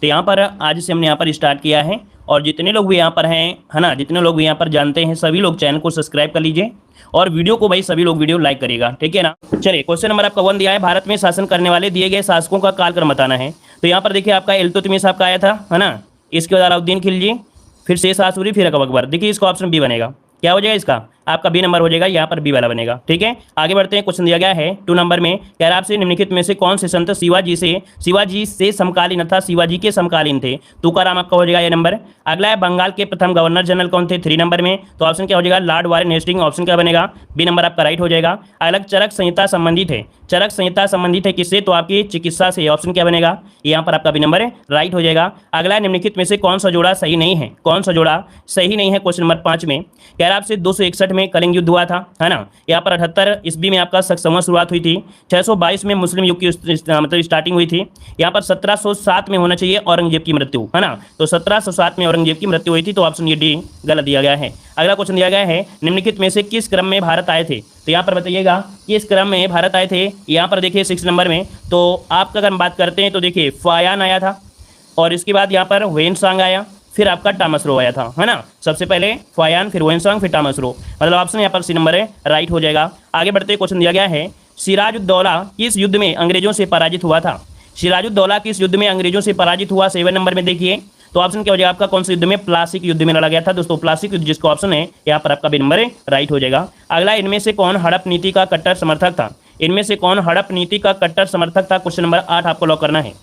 तो यहाँ पर आज से हमने यहाँ पर स्टार्ट किया है, और जितने लोग भी यहाँ पर हैं, है ना, जितने लोग भी यहाँ पर जानते हैं, सभी लोग चैनल को सब्सक्राइब कर लीजिए और वीडियो को भाई सभी लोग वीडियो लाइक करिएगा, ठीक है ना। चलिए क्वेश्चन नंबर आपका 1 दिया है, भारत में शासन करने वाले दिए गए शासकों का कालक्रम बताना है। तो यहाँ पर देखिए आपका इल्तुतमिश आपका आया था, है ना, इसके बाद अलाउद्दीन खिलजी, फिर शेरशाह सूरी, फिर अकबर। देखिए इसका ऑप्शन बी बनेगा। क्या हो जाएगा इसका, आपका बी नंबर हो जाएगा, यहाँ पर बी वाला बनेगा, ठीक है। आगे बढ़ते हैं, क्वेश्चन दिया गया है 2 नंबर में, कह रहा आपसे निम्नलिखित में से कौन से संत शिवाजी से समकालीन अर्थात शिवाजी के समकालीन थे। तुकाराम आपका हो जाएगा ये नंबर। अगला है बंगाल के प्रथम गवर्नर जनरल कौन थे, 3 नंबर में। तो ऑप्शन क्या हो जाएगा, लॉर्ड वारेन हेस्टिंग, ऑप्शन क्या बनेगा, बी नंबर आपका राइट हो जाएगा। अगला चरक संहिता संबंधित है, चरक संहिता संबंधित है किससे, तो आपकी चिकित्सा से, ऑप्शन क्या बनेगा, यहाँ पर आपका बी नंबर राइट हो जाएगा। अगला निम्नलिखित में से कौन सा जोड़ा सही नहीं है, कौन सा जोड़ा सही नहीं है, क्वेश्चन नंबर 5 में। कह रहा आपसे 261 में कलिंग युद्ध हुआ था, है ना। यहाँ पर 78 ईस्वी में आपका सक्समवा शुरुआत हुई थी। 622 में मुस्लिम युग की मतलब स्टार्टिंग हुई थी। यहाँ पर 1707 में होना चाहिए औरंगजेब की मृत्यु, है ना। तो 1707 में औरंगजेब की मृत्यु हुई थी, तो ऑप्शन ये डी गलत दिया गया है। अगला क्वेश्चन दिया गया है, निम्नलिखित में से किस क्रम में भारत आए थे। तो यहाँ पर बताइएगा किस क्रम में भारत आए थे। यहाँ पर देखिए 6 नंबर में, तो आपका अगर हम बात करते हैं तो देखिए फायान आया था, और इसके बाद यहाँ पर वेनसांग आया, फिर आपका टॉमस रो आया था, है ना। सबसे पहले फायान, फिर वेनसांग, फिर टॉमस रो, मतलब ऑप्शन यहाँ पर सी नंबर है राइट हो जाएगा। आगे बढ़ते क्वेश्चन दिया गया है, सिराजुद्दौला किस युद्ध में अंग्रेजों से पराजित हुआ था। सिराजुद्दौला किस युद्ध में अंग्रेजों से पराजित हुआ, 7 नंबर में देखिए। तो ऑप्शन क्या हो जाएगा आपका, कौन से युद्ध में, प्लासिक युद्ध में लड़ा गया था दोस्तों, प्लासिक युद्ध, जिसका ऑप्शन है यहाँ पर आपका बी नंबर राइट हो जाएगा। अगला, इनमें से कौन हड़प नीति का कट्टर समर्थक था। इनमें से कौन हड़प नीति का कट्टर समर्थक था, क्वेश्चन नंबर 8 आपको लॉक करना है।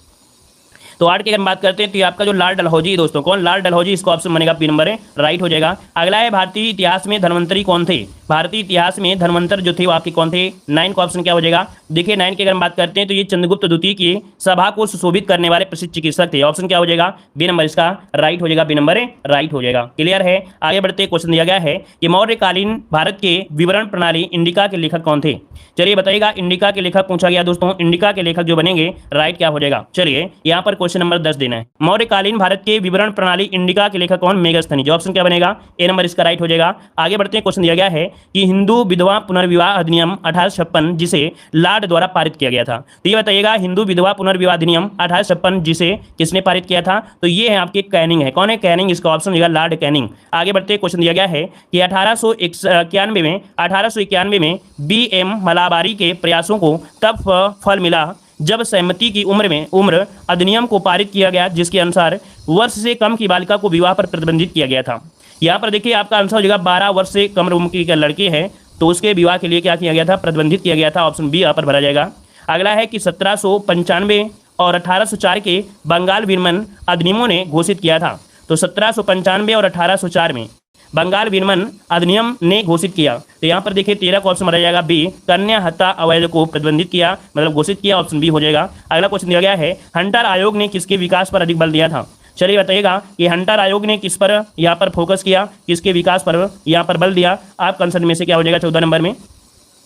तो 8 की अगर बात करते हैं तो आपका जो लाल डलहौजी दोस्तों, कौन, लाल डलहौजी, इसका ऑप्शन बनेगा बी नंबर राइट हो जाएगा। अगला है भारतीय इतिहास में धन्वंतरी कौन थे। भारतीय इतिहास में धन्वंतर जो थे वो आपके कौन थे, 9 का ऑप्शन क्या हो जाएगा। देखिए 9 की अगर हम बात करते हैं तो ये चंद्रगुप्त द्वितीय की सभा को सुशोभित करने वाले प्रसिद्ध चिकित्सक थे, ऑप्शन क्या हो जाएगा, बी नंबर इसका राइट हो जाएगा, बी नंबर राइट हो जाएगा। क्लियर है। आगे बढ़ते क्वेश्चन दिया गया है कि मौर्यकालीन भारत के विवरण प्रणाली इंडिका के लेखक कौन थे। चलिए बताइएगा, इंडिका के लेखक पूछा गया दोस्तों, इंडिका के लेखक जो बनेंगे राइट क्या हो जाएगा। चलिए यहाँ पर क्वेश्चन नंबर 10 देना है, मौर्यकालीन भारत के विवरण प्रणाली इंडिका के लेखक कौन, मेगस्थनीज, ऑप्शन क्या बनेगा, ए नंबर इसका राइट हो जाएगा। आगे बढ़ते हैं, क्वेश्चन दिया गया है कि हिंदू विधवा पुनर्विवाह अधिनियम 1856 जिसे लॉर्ड द्वारा पारित किया गया था। तो ये बताइएगा, हिंदू विधवा पुनर्विवाह अधिनियम 1856 जिसे किसने पारित किया था, तो ये है आपके कैनिंग है, कौन है, कैनिंग, इसका ऑप्शन हो जाएगा लॉर्ड कैनिंग। आगे बढ़ते क्वेश्चन दिया गया है कि 1891 में बी.एम. मलाबारी के प्रयासों को तब फल मिला जब सहमति की उम्र अधिनियम को पारित किया गया, जिसके अनुसार वर्ष से कम की बालिका को विवाह पर प्रतिबंधित किया गया था। यहाँ पर देखिए आपका आंसर हो जाएगा 12 वर्ष से कम उम्र की लड़की है तो उसके विवाह के लिए क्या किया गया था, प्रतिबंधित किया गया था, ऑप्शन बी यहाँ पर भरा जाएगा। अगला है कि 1795 और 1804 के बंगाल विनिमय अधिनियमों ने घोषित किया था। तो 1795 और 1804 में बंगाल विनिमय अधिनियम ने घोषित किया, तो यहाँ पर देखिए 13 का ऑप्शन भरा जाएगा बी, कन्या हत्या अवैध को प्रतिबंधित किया, मतलब घोषित किया, ऑप्शन बी हो जाएगा। अगला क्वेश्चन दिया गया है, हंटर आयोग ने किसके विकास पर अधिक बल दिया था। चलिए बताइएगा कि हंटर आयोग ने किस पर यहाँ पर फोकस किया, किसके विकास पर यहाँ पर बल दिया, आप कंसर्न में से क्या हो जाएगा 14 नंबर में।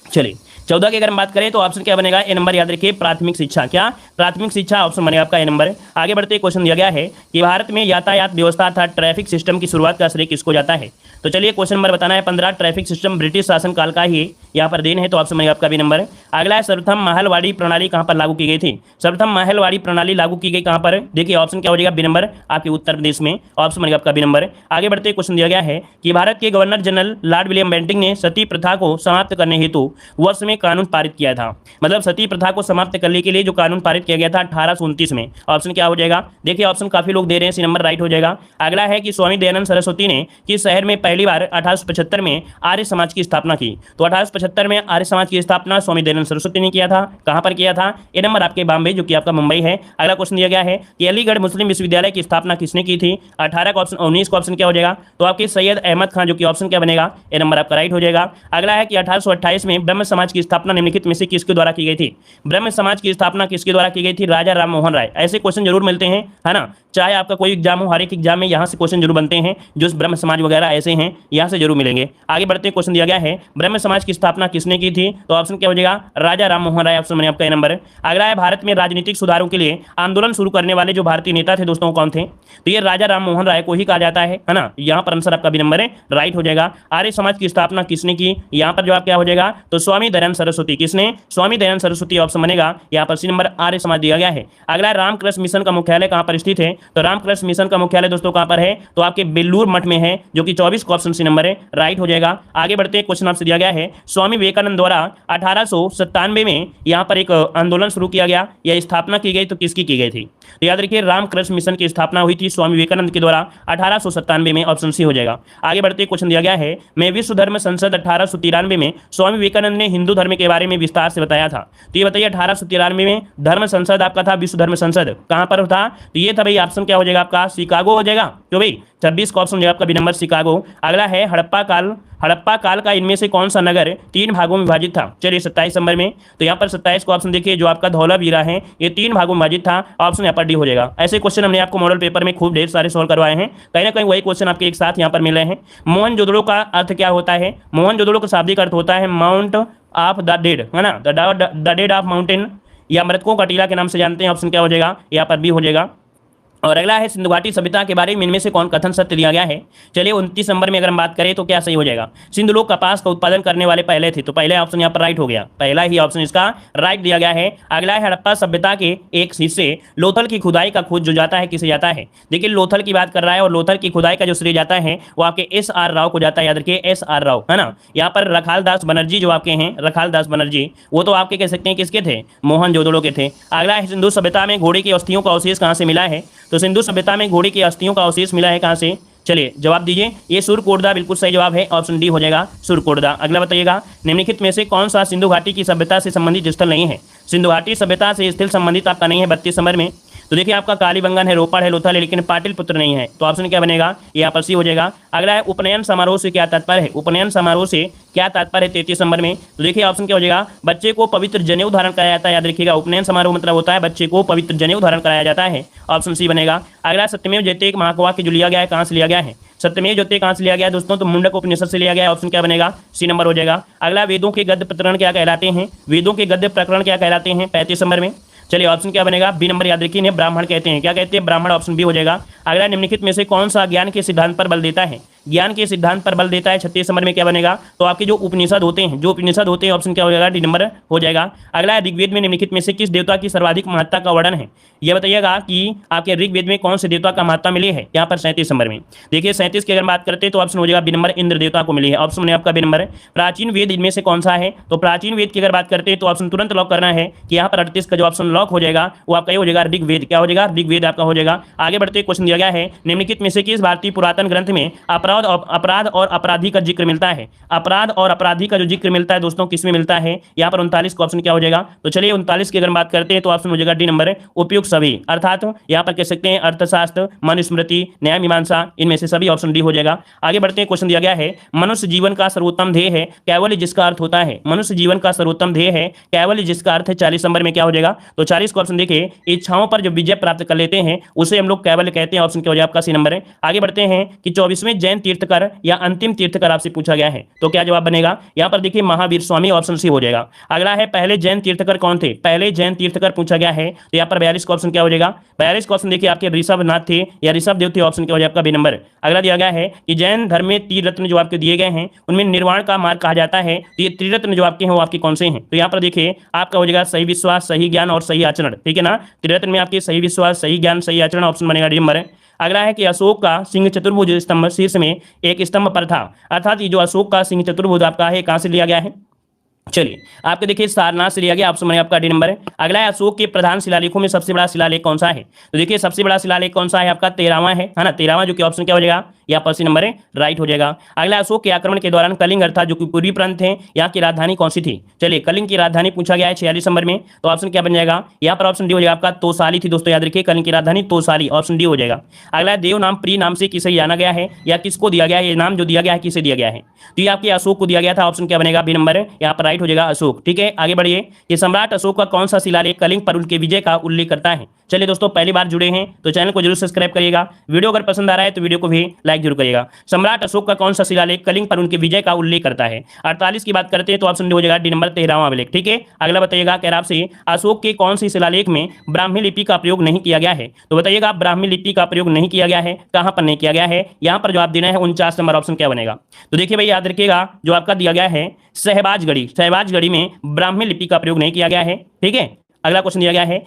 चलिए 14 की अगर हम बात करें तो ऑप्शन क्या बनेगा, ए नंबर याद रखिए, प्राथमिक शिक्षा, क्या, प्राथमिक शिक्षा, ऑप्शन बनेगा आपका ए नंबर। आगे बढ़ते क्वेश्चन दिया गया है कि भारत में यातायात व्यवस्था अर्थात ट्रैफिक सिस्टम की शुरुआत का श्रेय किसको जाता है। तो चलिए क्वेश्चन नंबर बताना है 15, ट्रैफिक सिस्टम ब्रिटिश शासन काल का ही यहाँ पर देन है, तो ऑप्शन बनेगा आपका बी नंबर। अगला है सर्वप्रथम महलवाड़ी प्रणाली कहाँ पर लागू की गई थी। सर्वप्रथम महलवाड़ी प्रणाली लागू की गई कहाँ पर, देखिए ऑप्शन क्या हो जाएगा, बी नंबर, आपके उत्तर प्रदेश में, ऑप्शन बनेगा आपका बी नंबर। आगे बढ़ते क्वेश्चन दिया गया है कि भारत के governor general Lord William Bentinck ने सती प्रथा को समाप्त करने हेतु वर्ष में कानून पारित किया था, मतलब सती प्रथा को समाप्त करने के लिए जो कानून पारित किया गया था 1829 में, ऑप्शन क्या हो जाएगा, देखिए ऑप्शन काफी लोग दे रहे हैं, सी नंबर राइट हो जाएगा। अगला है कि स्वामी दयानंद सरस्वती ने किस शहर में पहली बार 1875 में आर्य समाज की स्थापना की। तो 1875 में आर्य समाज की स्थापना स्वामी दयानंद सरस्वती ने किया था, कहां पर किया था, ए नंबर आपके बॉम्बे, जो कि आपका मुंबई है। अगला क्वेश्चन दिया गया है कि अलीगढ़ मुस्लिम विश्वविद्यालय की स्थापना किसने की थी। 18 का ऑप्शन, 19 का ऑप्शन क्या हो जाएगा, तो आपके सैयद अहमद खान, जो कि ऑप्शन क्या बनेगा, ए नंबर आपका राइट हो जाएगा। अगला है कि 1828 में ब्रह्म समाज की स्थापना निम्नलिखित में से किसके द्वारा की गई थी। ब्रह्म समाज की स्थापना किसके द्वारा की गई थी, राजा राम मोहन राय। ऐसे क्वेश्चन जरूर मिलते हैं, है ना, चाहे आपका कोई एग्जाम हो, हर एक एग्जाम में यहाँ से क्वेश्चन जरूर बनते हैं, जो ब्रह्म समाज वगैरह ऐसे हैं, यहाँ से जरूर मिलेंगे। आगे बढ़ते क्वेश्चन दिया गया है ब्रह्म समाज की स्थापना किसने की थी, तो ऑप्शन क्या हो जाएगा, राजा राम मोहन राय, ऑप्शन बने आपका नंबर। अगला है भारत में राजनीतिक सुधारों के लिए आंदोलन शुरू करने वाले जो भारतीय नेता थे दोस्तों कौन थे, तो ये राजा राम मोहन राय को ही कहा जाता है ना, यहाँ पर आंसर आपका भी नंबर है राइट हो जाएगा। आर्य समाज की स्थापना किसने की, यहाँ पर जवाब क्या हो जाएगा, तो तो स्वामी दयानंद सरस्वती, किसने? स्वामी दयानंद सरस्वती ऑप्शन बनेगा यहाँ पर सी नंबर आर्य समाज दिया गया है। अगला रामकृष्ण मिशन का मुख्यालय कहां पर स्थित है? तो रामकृष्ण मिशन का मुख्यालय दोस्तों कहां पर है? तो आपके बेलूर मठ में है, जो कि 24 का ऑप्शन सी नंबर है, राइट हो जाएगा। आगे बढ़ते हैं, क्वेश्चन आपसे दिया गया है स्वामी विवेकानंद द्वारा 1897 में यहां पर एक आंदोलन शुरू किया गया या स्थापना की गई, तो किसकी की गई थी? तो याद रखिए रामकृष्ण मिशन की स्थापना हुई थी स्वामी विवेकानंद के द्वारा 1897 में, ऑप्शन सी हो जाएगा। आगे बढ़ते हैं, क्वेश्चन दिया गया है मैं विश्व धर्म संसद 1893 में स्वामी विवेकानंद ने हिंदू धर्म के बारे में विस्तार से बताया था। तो ये बताइए 1893 में धर्म संसद आपका था, विश्व धर्म संसद कहां पर था? तो ये था भाई ऑप्शन क्या हो जाएगा आपका? शिकागो हो जाएगा। तो भाई 26 का ऑप्शन हो जाएगा आपका बी नंबर शिकागो। अगला है हड़प्पा काल का इनमें से कौन सा नगर 3 भागों में विभाजित था? चलिए 27 नंबर में, तो यहाँ पर 27 का ऑप्शन देखिए जो आपका धौलावीरा है, ये 3 भागों में विभाजित था, ऑप्शन यहाँ पर डी हो जाएगा। ऐसे क्वेश्चन हमने आपको मॉडल पेपर में खूब ढेर सारे सॉल्व करवाए हैं, कहीं ना कहीं वही क्वेश्चन आपके एक साथ यहाँ पर मिल रहे हैं। मोहनजोदड़ो का अर्थ क्या होता है? मोहनजोदड़ो का शाब्दिक अर्थ होता है माउंट ऑफ द डेड, है ना, द डेड ऑफ माउंटेन, या मृतकों का टीला के नाम से जानते हैं, ऑप्शन क्या हो जाएगा? यहाँ पर बी हो जाएगा। और अगला है सिंधु घाटी सभ्यता के बारे में इनमें से कौन कथन सत्य दिया गया है? चलिए 29 नंबर में अगर हम बात करें तो क्या सही हो जाएगा? सिंधु लोग कपास का उत्पादन करने वाले पहले थे, तो पहला ऑप्शन यहाँ पर राइट हो गया, पहला ही ऑप्शन इसका राइट दिया गया है। अगला है हड़प्पा सभ्यता के एक हिस्से लोथल की खुदाई का खोज जो जाता है किसे जाता है? देखिए लोथल की बात कर रहा है, और लोथल की खुदाई का जो श्रेय जाता है वो आपके SR राव को जाता है, याद रखिए SR राव, है ना। यहाँ पर रखाल दास बनर्जी जो आपके हैं, रखाल दास बनर्जी, वो तो आपके कह सकते हैं किसके थे? मोहनजोदड़ो के थे। अगला है सिंधु सभ्यता में घोड़े की अस्थियों का अवशेष कहाँ से मिला है? तो सिंधु सभ्यता में घोड़े की अस्थियों का अवशेष मिला है कहां से? चलिए जवाब दीजिए। ये सुरकोटदा बिल्कुल सही जवाब है, ऑप्शन डी हो जाएगा सुरकोटदा। अगला बताइएगा निम्नलिखित में से कौन सा सिंधु घाटी की सभ्यता से संबंधित स्थल नहीं है? सिंधु घाटी सभ्यता से स्थल संबंधित आपका नहीं है 32 नंबर में। तो देखिए आपका कालीबंगन है, रोपड़ है, लोथल है, लेकिन पाटलिपुत्र नहीं है, तो ऑप्शन क्या बनेगा? ये यहाँ पर सी हो जाएगा। अगला है उपनयन समारोह से क्या तात्पर्य है? उपनयन समारोह से क्या तात्पर्य है 33 नंबर में? तो देखिए ऑप्शन क्या हो जाएगा? बच्चे को पवित्र जनेऊ धारण कराया जाता है, याद रखिएगा उपनयन समारोह मतलब होता है बच्चे को पवित्र जनेऊ धारण कराया जाता है, ऑप्शन सी बनेगा। अगला सत्यमेव जयते एक महाकाव्य जो लिया गया है कहाँ से लिया गया है? सत्यमेव जयते कहाँ से लिया गया है दोस्तों? तो मुंडक उपनिषद से लिया गया है, ऑप्शन क्या बनेगा? सी नंबर हो जाएगा। अगला वेदों के गद्य प्रकरण क्या कहलाते हैं? वेदों के गद्य प्रकरण क्या कहलाते हैं 35 नंबर में? चलिए ऑप्शन क्या बनेगा? बी नंबर याद रखिए, ब्राह्मण कहते हैं, क्या कहते हैं? ब्राह्मण, ऑप्शन बी हो जाएगा। अगला निम्नलिखित में से कौन सा ज्ञान के सिद्धांत पर बल देता है? ज्ञान के सिद्धांत पर बल देता है 36 नंबर में, क्या बनेगा? तो आपके जो उपनिषद होते हैं, ऑप्शन क्या हो जाएगा? डी नंबर हो जाएगा। अगला ऋग्वेद में निम्नलिखित में से किस देवता की सर्वाधिक महत्ता का वर्णन है? यह बताइएगा कि आपके ऋग्वेद में कौन से देवता का महत्ता मिली है यहाँ पर 37 नंबर में। देखिए 37 की अगर बात करते हैं तो ऑप्शन हो जाएगा बी नंबर, इंद्र देवता को मिली है, ऑप्शन में आपका बी नंबर। प्राचीन वेद इनमें से कौन सा है? तो प्राचीन वेद की अगर बात करते हैं तो ऑप्शन तुरंत लॉक करना है कि यहाँ पर 38 का जो ऑप्शन लॉक हो जाएगा वो आपका ये हो जाएगा ऋग्वेद। क्या हो जाएगा? ऋग्वेद आपका हो जाएगा। आगे बढ़ते क्वेश्चन दिया गया है निम्नलिखित में से किस भारतीय पुरातन ग्रंथ में अपराध और अपराधी का जिक्र मिलता है? अपराध और अपराधी का जो जिक्र मिलता है दोस्तों किस में मिलता है? यहाँ पर 39 का ऑप्शन क्या हो जाएगा? तो चलिए 39 की अगर बात करते हैं तो ऑप्शन हो जाएगा डी नंबर, उपयुक्त सभी, अर्थात यहाँ पर कह सकते हैं अर्थशास्त्र, मनुस्मृति, न्याय मीमांसा, इनमें से सभी, ऑप्शन डी हो जाएगा। आगे बढ़ते हैं, क्वेश्चन दिया गया है मनुष्य जीवन का सर्वोत्तम ध्येय है कैवल्य, जिसका अर्थ होता है? मनुष्य जीवन का सर्वोत्तम ध्येय है कैवल्य, जिसका अर्थ है 40 नंबर में क्या हो जाएगा? तो 40 का ऑप्शन देखिए, इच्छाओं पर जो विजय प्राप्त कर लेते हैं उसे हम लोग कैवल्य कहते हैं, ऑप्शन क्या हो जाएगा? आपका सी नंबर है। आगे बढ़ते हैं कि 24वें जैन तीर्थकर या अंतिम तीर्थकर आपसे पूछा गया है, तो क्या जवाब बनेगा? यहाँ पर देखिए महावीर स्वामी, ऑप्शन सी हो जाएगा। अगला है पहले जैन तीर्थकर कौन थे? पहले जैन तीर्थकर पूछा गया है, तो यहाँ पर 42 का ऑप्शन क्या हो जाएगा? 42 का ऑप्शन देखिए आपके ऋषभनाथ थे या ऋषभदेव थे, ऑप्शन क्या हो जाएगा? आपका बी नंबर। अगला दिया गया है कि जैन धर्म में त्रिरत्न जो आपके दिए गए हैं उनमें निर्वाण का मार्ग कहा जाता है, तो ये त्रिरत्न जो आपके हैं वो आपके कौन से हैं? तो यहाँ पर देखिए आपका हो जाएगा सही विश्वास, सही ज्ञान और सही आचरण, ठीक है ना। त्रिरत्न में आपके सही विश्वास, सही ज्ञान, सही आचरण, ऑप्शन बनेगा डी नंबर। अगला है कि अशोक का सिंह चतुर्भुज स्तंभ शीर्ष में एक स्तंभ पर था, अर्थात ये जो अशोक का सिंह चतुर्भुज आपका है कहां से लिया गया है? चलिए आपके देखिए सारनाथ से लिया गया, ऑप्शन में आपका डी नंबर है। अगला है अशोक के प्रधान शिलालेखों में सबसे बड़ा शिलालेख कौन सा है? तो देखिए सबसे बड़ा शिलालेख कौन सा है? आपका 13वां है ना, 13वां, जो कि ऑप्शन क्या हो जाएगा? यहाँ पर सी नंबर है, राइट हो जाएगा। अगला अशोक के आक्रमण के दौरान कलिंग अर्थात जो कि पूर्वी प्रांत थे, यहाँ की राजधानी कौन सी थी? चलिए कलिंग की राजधानी पूछा गया है 46 नंबर में, तो ऑप्शन क्या बन जाएगा? यहाँ पर ऑप्शन डी हो जाएगा आपका तोसाली थी दोस्तों, याद रखिए कलिंग की राजधानी तोसाली, ऑप्शन डी हो जाएगा। अगला देव नाम प्रिय नाम से किसे जाना गया है या किसको दिया गया है? ये नाम जो दिया गया है किसे दिया गया है? तो ये आपके अशोक को दिया गया था, ऑप्शन क्या बनेगा? बी नंबर, यहाँ पर राइट हो जाएगा अशोक, ठीक है। आगे बढ़िए कि सम्राट अशोक का कौन सा शिलालेख कलिंग पर उनके विजय का उल्लेख करता है? चलिए दोस्तों पहली बार जुड़े हैं तो चैनल को जरूर सब्सक्राइब करिएगा, वीडियो अगर पसंद आ रहा है तो वीडियो को भी लाइक जरूर करिएगा। सम्राट अशोक का कौन सा शिलालेख कलिंग पर उनके विजय का उल्लेख करता है? 48 की बात करते हैं तो ऑप्शन डी हो जाएगा डी नंबर 13वां अभिलेख, ठीक है। अगला बताइएगा कह रहा आपसे अशोक के कौन सी शिलालेख में ब्राह्मी लिपि का प्रयोग नहीं किया गया है? तो बताइएगा ब्राह्मी लिपि का प्रयोग नहीं किया गया है, कहां पर नहीं किया गया है? यहाँ पर जवाब देना है 49 नंबर, ऑप्शन क्या बनेगा? तो देखिए भाई याद रखिएगा जो आपका दिया गया है शहबाजगढ़ी शैवाजगढ़ी में ब्राह्मी लिपि का प्रयोग नहीं किया गया है। ठीक है, अगला क्वेश्चन दिया गया है,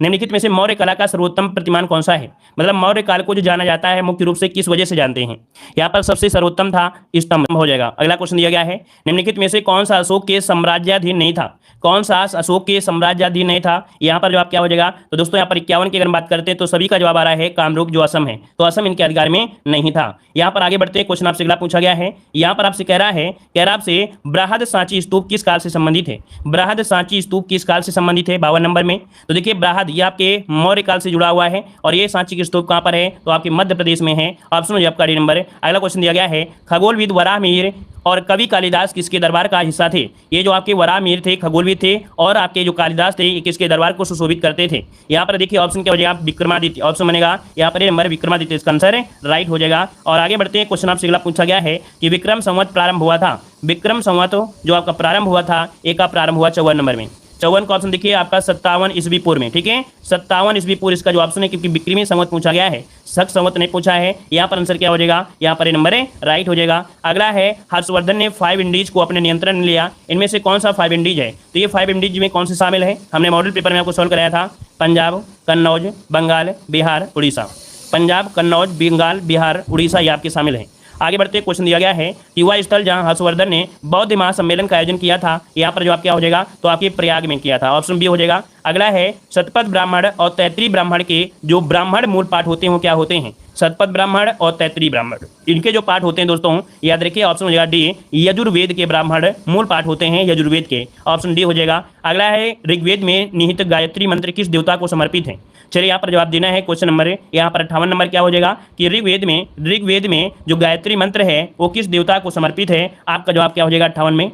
निम्नलिखित में से मौर्य कला का सर्वोत्तम प्रतिमान कौन सा है? मतलब मौर्य काल को जो जाना जाता है मुख्य रूप से किस वजह से जानते हैं? यहाँ पर सबसे सर्वोत्तम था स्तंभ हो जाएगा। अगला क्वेश्चन दिया गया है, निम्नलिखित में से कौन सा अशोक के साम्राज्याधीन नहीं था? कौन सा अशोक के साम्राज्याधीन नहीं था? यहाँ पर जवाब क्या हो जाएगा? तो दोस्तों यहाँ पर 51 की अगर बात करते हैं तो सभी का जवाब आ रहा है कामरूप, जो असम है, तो असम इनके अधिकार में नहीं था। यहाँ पर आगे बढ़ते हैं, क्वेश्चन आपसे अगला पूछा गया है, यहाँ पर आपसे कह रहा है आपसे बृहद सांची स्तूप किस काल से संबंधित है? बृहद सांची स्तूप किस काल से संबंधित है? 52 नंबर में। तो देखिए बृहद ये आपके मौर्य काल से जुड़ा हुआ है और ये सांची की स्तूप कहां पर है? तो आपके मध्य प्रदेश में है। ऑप्शन हो आपका डी नंबर। अगला क्वेश्चन दिया गया है, खगोलविद वराहमिहिर और कवि कालिदास किसके दरबार का हिस्सा थे? ये जो आपके वराहमिहिर थे, खगोलविद थे, और आपके जो कालिदास थे, ये किसके दरबार को सुशोभित करते थे? यहाँ पर देखिए ऑप्शन क्या हो जाएगा? विक्रमादित्य। ऑप्शन बनेगा यहाँ पर नंबर विक्रमादित्य, इसका आंसर राइट हो जाएगा। और आगे बढ़ते हैं, क्वेश्चन आपसे अगला पूछा गया है कि विक्रम संवत प्रारंभ हुआ था। विक्रम संवत जो आपका प्रारंभ हुआ था, एक का प्रारंभ हुआ 54 नंबर में। 54 का ऑप्शन देखिए आपका 57 ईस्वी पूर्व में। ठीक है, 57 ईस्वी पूर्व इसका जो ऑप्शन है, क्योंकि विक्रमी संवत पूछा गया है, शक संवत नहीं पूछा है। यहाँ पर आंसर क्या हो जाएगा? यहाँ पर नंबर राइट हो जाएगा। अगला है, हर्षवर्धन ने 5 इंडीज को अपने नियंत्रण में लिया, इनमें से कौन सा 5 इंडीज है? तो ये 5 इंडीज में कौन से शामिल है? हमने मॉडल पेपर में आपको सॉल्व कराया था, पंजाब, कन्नौज, बंगाल, बिहार, उड़ीसा। पंजाब, कन्नौज, बंगाल, बिहार, उड़ीसा ये आपके शामिल हैं। आगे बढ़ते क्वेश्चन दिया गया है कि वह स्थल जहां हर्षवर्धन ने बौद्ध महासम्मेलन का आयोजन किया था, यहाँ पर जवाब क्या हो जाएगा? तो आपके प्रयाग में किया था। ऑप्शन बी हो जाएगा। अगला है, शतपथ ब्राह्मण और तैतृय ब्राह्मण के जो ब्राह्मण मूल पाठ होते हैं वो क्या होते हैं? शतपथ ब्राह्मण और तैतृय ब्राह्मण, इनके जो पाठ होते हैं दोस्तों याद रखिए, ऑप्शन हो जाएगा डी, यजुर्वेद के ब्राह्मण मूल पाठ होते हैं यजुर्वेद के। ऑप्शन डी हो जाएगा। अगला है, ऋग्वेद में निहित गायत्री मंत्र किस देवता को समर्पित है? चलिए यहाँ पर जवाब देना है। क्वेश्चन नंबर यहाँ पर 58 नंबर क्या हो जाएगा कि ऋग्वेद में जो गायत्री मंत्र है वो किस देवता को समर्पित है? आपका जवाब क्या हो जाएगा 58 में?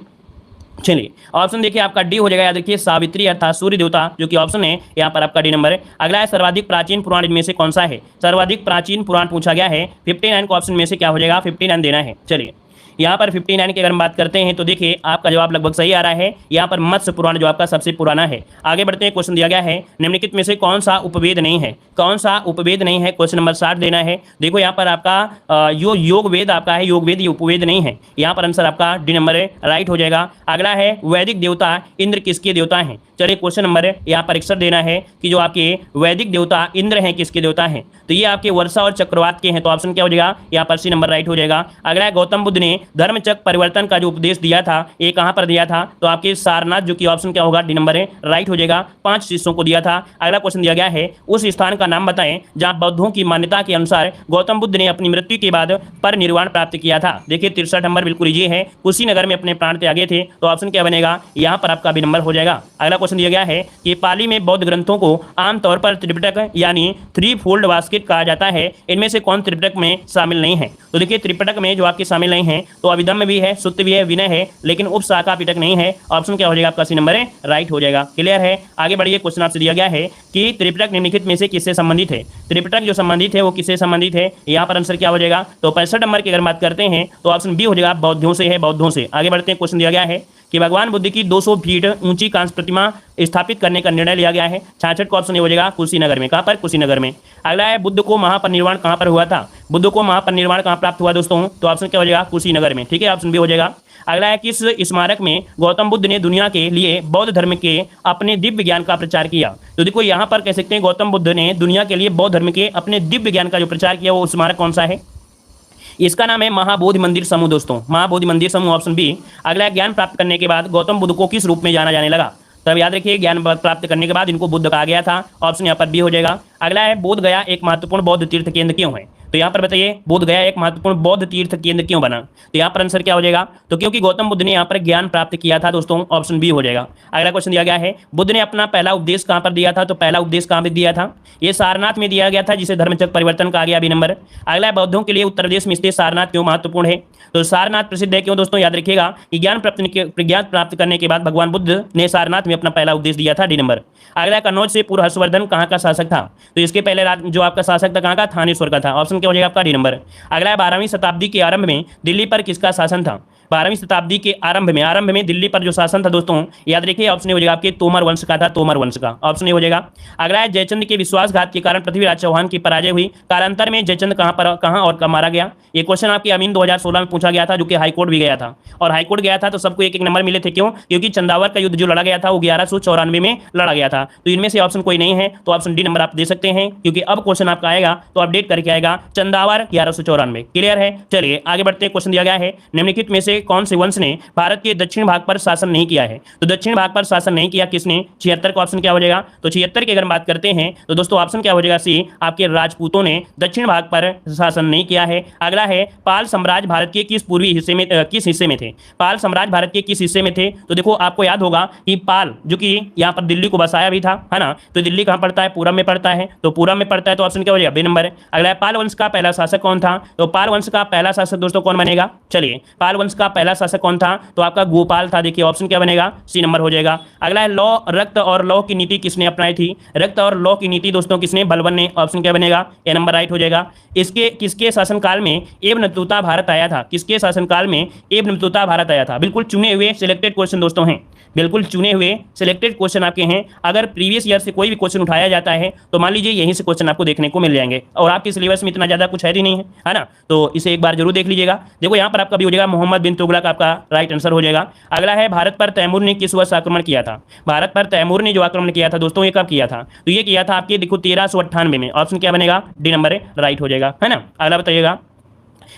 चलिए ऑप्शन देखिए आपका डी हो जाएगा। याद रखिए सावित्री अर्थात सूर्य देवता, जो कि ऑप्शन है यहाँ पर आपका डी नंबर है। अगला है, सर्वाधिक प्राचीन पुराण इनमें से कौन सा है? सर्वाधिक प्राचीन पुराण पूछा गया है, 59 को ऑप्शन में से क्या हो जाएगा? 59 देना है। चलिए यहाँ पर 59 की अगर हम बात करते हैं तो देखिए आपका जवाब लगभग सही आ रहा है। यहाँ पर मत्स्य पुराण जो आपका सबसे पुराना है। आगे बढ़ते हैं, क्वेश्चन दिया गया है, निम्नलिखित में से कौन सा उपवेद नहीं है? कौन सा उपवेद नहीं है? क्वेश्चन नंबर 60 देना है। देखो यहाँ पर आपका जो योग वेद आपका है, योग वेद ये उपवेद नहीं है। यहाँ पर आंसर आपका डी नंबर राइट हो जाएगा। अगला है, वैदिक देवता इंद्र किसके देवता हैं? चलिए क्वेश्चन नंबर यहाँ पर 61 देना है कि जो आपके वैदिक देवता इंद्र हैं किसके देवता हैं? तो ये आपके वर्षा और चक्रवात के हैं। तो ऑप्शन क्या हो जाएगा? यहाँ पर सी नंबर राइट हो जाएगा। अगला है, गौतम बुद्ध ने धर्मचक्र परिवर्तन का जो उपदेश दिया था ये कहाँ पर दिया था? तो आपके सारनाथ, जो कि ऑप्शन क्या होगा? डी नंबर राइट हो जाएगा। 5 शिष्यों को दिया था। अगला क्वेश्चन दिया गया है, उस स्थान का नाम बताएं जहाँ बौद्धों की मान्यता के अनुसार गौतम बुद्ध ने अपनी मृत्यु के बाद परिनिर्वाण प्राप्त किया था। देखिए 63 नंबर बिल्कुल ये है, कुशीनगर में अपने प्राण त्यागे थे। तो ऑप्शन क्या बनेगा? यहाँ पर आपका भी नंबर हो जाएगा। अगला क्वेश्चन दिया गया है कि पाली में बौद्ध ग्रंथों को आमतौर पर त्रिपिटक यानी 3 फोल्ड बास्केट कहा जाता है, इनमें से कौन त्रिपिटक में शामिल नहीं है? तो देखिए त्रिपिटक में जो आपके शामिल नहीं है तो अभिधम्म भी है, सुत्त भी है, विनय है, लेकिन उपशाखा पिटक नहीं है। ऑप्शन क्या हो जाएगा आपका? सी नंबर राइट हो जाएगा। क्लियर है? आगे बढ़िए, क्वेश्चन आपसे दिया गया है कि त्रिपिटक निम्नलिखित में से किससे संबंधित है? त्रिपिटक जो संबंधित है वो किससे संबंधित है? यहाँ पर आंसर क्या हो जाएगा? तो 65 नंबर की अगर बात करते हैं तो ऑप्शन बी हो जाएगा, बौद्धों से है, बौद्धों से। आगे बढ़ते हैं, क्वेश्चन दिया गया है कि भगवान बुद्ध की 200 फीट ऊंची कांस्य प्रतिमा स्थापित करने का निर्णय लिया गया है। 66 का ऑप्शन हो जाएगा कुशीनगर में। कहाँ पर? कुशीनगर में। अगला है, बुद्ध को महापरिनिर्वाण कहाँ पर हुआ था? बुद्ध को महापरिनिर्वाण कहाँ प्राप्त हुआ दोस्तों? तो ऑप्शन क्या हो जाएगा? कुशीनगर में। ठीक है, ऑप्शन बी हो जाएगा। अगला है, किस स्मारक में गौतम बुद्ध ने दुनिया के लिए बौद्ध धर्म के अपने दिव्य ज्ञान का प्रचार किया? तो देखो यहाँ पर कह सकते हैं गौतम बुद्ध ने दुनिया के लिए बौद्ध धर्म के अपने दिव्य ज्ञान का जो प्रचार किया वो स्मारक कौन सा है? इसका नाम है महाबोधि मंदिर समूह दोस्तों, महाबोधि मंदिर समूह, ऑप्शन बी। अगला, ज्ञान प्राप्त करने के बाद गौतम बुद्ध को किस रूप में जाना जाने लगा? तब याद रखिए ज्ञान प्राप्त करने के बाद इनको बुद्ध कहा गया था। ऑप्शन यहाँ पर बी हो जाएगा। अगला है, बोध गया एक महत्वपूर्ण बौद्ध तीर्थ केंद्र क्यों है? तो यहाँ पर बताइए बोध गया एक महत्वपूर्ण बौद्ध तीर्थ केंद्र क्यों बना? तो यहाँ पर आंसर क्या हो जाएगा? तो क्योंकि गौतम बुद्ध ने यहाँ पर ज्ञान प्राप्त किया था दोस्तों। ऑप्शन बी हो जाएगा। अगला क्वेश्चन दिया गया है, बुद्ध ने अपना पहला उपदेश कहाँ पर दिया था? तो पहला उपदेश कहाँ पर दिया था? ये सारनाथ में दिया गया था, जिसे धर्मचक्र परिवर्तन कहा गया। B number. अगला, बौद्धों के लिए उत्तर प्रदेश में स्थित सारनाथ क्यों महत्वपूर्ण है? तो सारनाथ प्रसिद्ध है क्यों दोस्तों? याद रखिएगा कि ज्ञान प्राप्त करने के बाद भगवान बुद्ध ने सारनाथ में अपना पहला उपदेश दिया था। D number. अगला, कन्नौज से पूर्व हर्षवर्धन कहाँ का शासक था? तो इसके पहले जो आपका शासक था कहाँ का? थानेश्वर का था। ऑप्शन क्या हो जाएगा आपका? D number. अगला, 12वीं शताब्दी के आरंभ में दिल्ली पर किसका शासन था? 12वीं शताब्दी के आरंभ में दिल्ली पर जो शासन था दोस्तों, याद रखिए ऑप्शन ए हो जाएगा आपके तोमर वंश का था, तोमर वंश का, ऑप्शन ए हो जाएगा। अगला है जयचंद के विश्वासघात के कारण पृथ्वीराज चौहान की पराजय हुई, कालांतर में जयचंद कहां और कब मारा गया। ये क्वेश्चन आपके अमीन 2016 में पूछा गया था, जो कि हाईकोर्ट भी गया था, और हाईकोर्ट गया था तो सबको एक एक नंबर मिले थे। क्यों? क्योंकि चंदावर का युद्ध जो लड़ा गया था वो 1194 में लड़ा गया था। तो इनमें से ऑप्शन कोई नहीं है, तो ऑप्शन डी नंबर आप दे सकते हैं, क्योंकि अब क्वेश्चन आपका आएगा तो अपडेट करके आएगा, चंदावर 1194। क्लियर है? चलिए आगे बढ़ते हैं। क्वेश्चन दिया गया है, निम्नलिखित में से कौन से वंश ने भारत के दक्षिण भाग पर शासन नहीं किया है। तो दक्षिण भाग पर शासन नहीं किया किसने? 76 का ऑप्शन क्या हो जाएगा? तो 76 की अगर बात करते हैं तो दोस्तों ऑप्शन क्या हो जाएगा? सी, आपके राजपूतों ने दक्षिण भाग पर शासन नहीं किया है। अगला है, पाल साम्राज्य भारत के किस पूर्वी हिस्से में किस हिस्से में थे? पाल साम्राज्य भारत के किस हिस्से में थे? तो देखो आपको याद होगा कि पाल जो कि यहाँ पर दिल्ली को बसाया भी था, है ना। तो दिल्ली कहाँ पड़ता है? पूरब में पड़ता है, तो पूरब में पड़ता है, तो ऑप्शन क्या हो जाएगा? B number. अगला है, पाल वंश का पहला शासक कौन था? तो पाल वंश का पहला शासक दोस्तों कौन बनेगा? चलिए, पाल वंश का पहला शासक कौन था? तो आपका गोपाल था। देखिए ऑप्शन क्या बनेगा? सी नंबर हो जाएगा। अगला है, लौ रक्त और लौ की नीति किसने अपनाई थी? रक्त और लौ की नीति दोस्तों किसने? बलबन ने। ऑप्शन क्या बनेगा? ए नंबर राइट हो जाएगा। इसके किसके शासनकाल में एवनतुता भारत आया था? किसके शासनकाल में एवनतुता भारत आया था? बिल्कुल चुने हुए सिलेक्टेड क्वेश्चन दोस्तों हैं, बिल्कुल चुने हुए सिलेक्टेड क्वेश्चन आपके हैं। अगर प्रीवियस ईयर से कोई भी क्वेश्चन उठाया जाता है तो मान लीजिए यहीं से क्वेश्चन आपको देखने को मिल जाएंगे, और आपके सिलेबस में इतना ज़्यादा कुछ है ही नहीं है ना, तो इसे एक बार जरूर देख लीजिएगा। देखो यहाँ पर आपका भी हो जाएगा मोहम्मद बिन तुगलक, आपका राइट आंसर हो जाएगा। अगला है, भारत पर तैमूर ने किस वर्ष आक्रमण किया था? भारत पर तैमूर ने जो आक्रमण किया था दोस्तों, ये कब किया था? तो ये किया था आपके देखो 1398 में। ऑप्शन क्या बनेगा? डी नंबर राइट हो जाएगा, है ना। अगला बताइएगा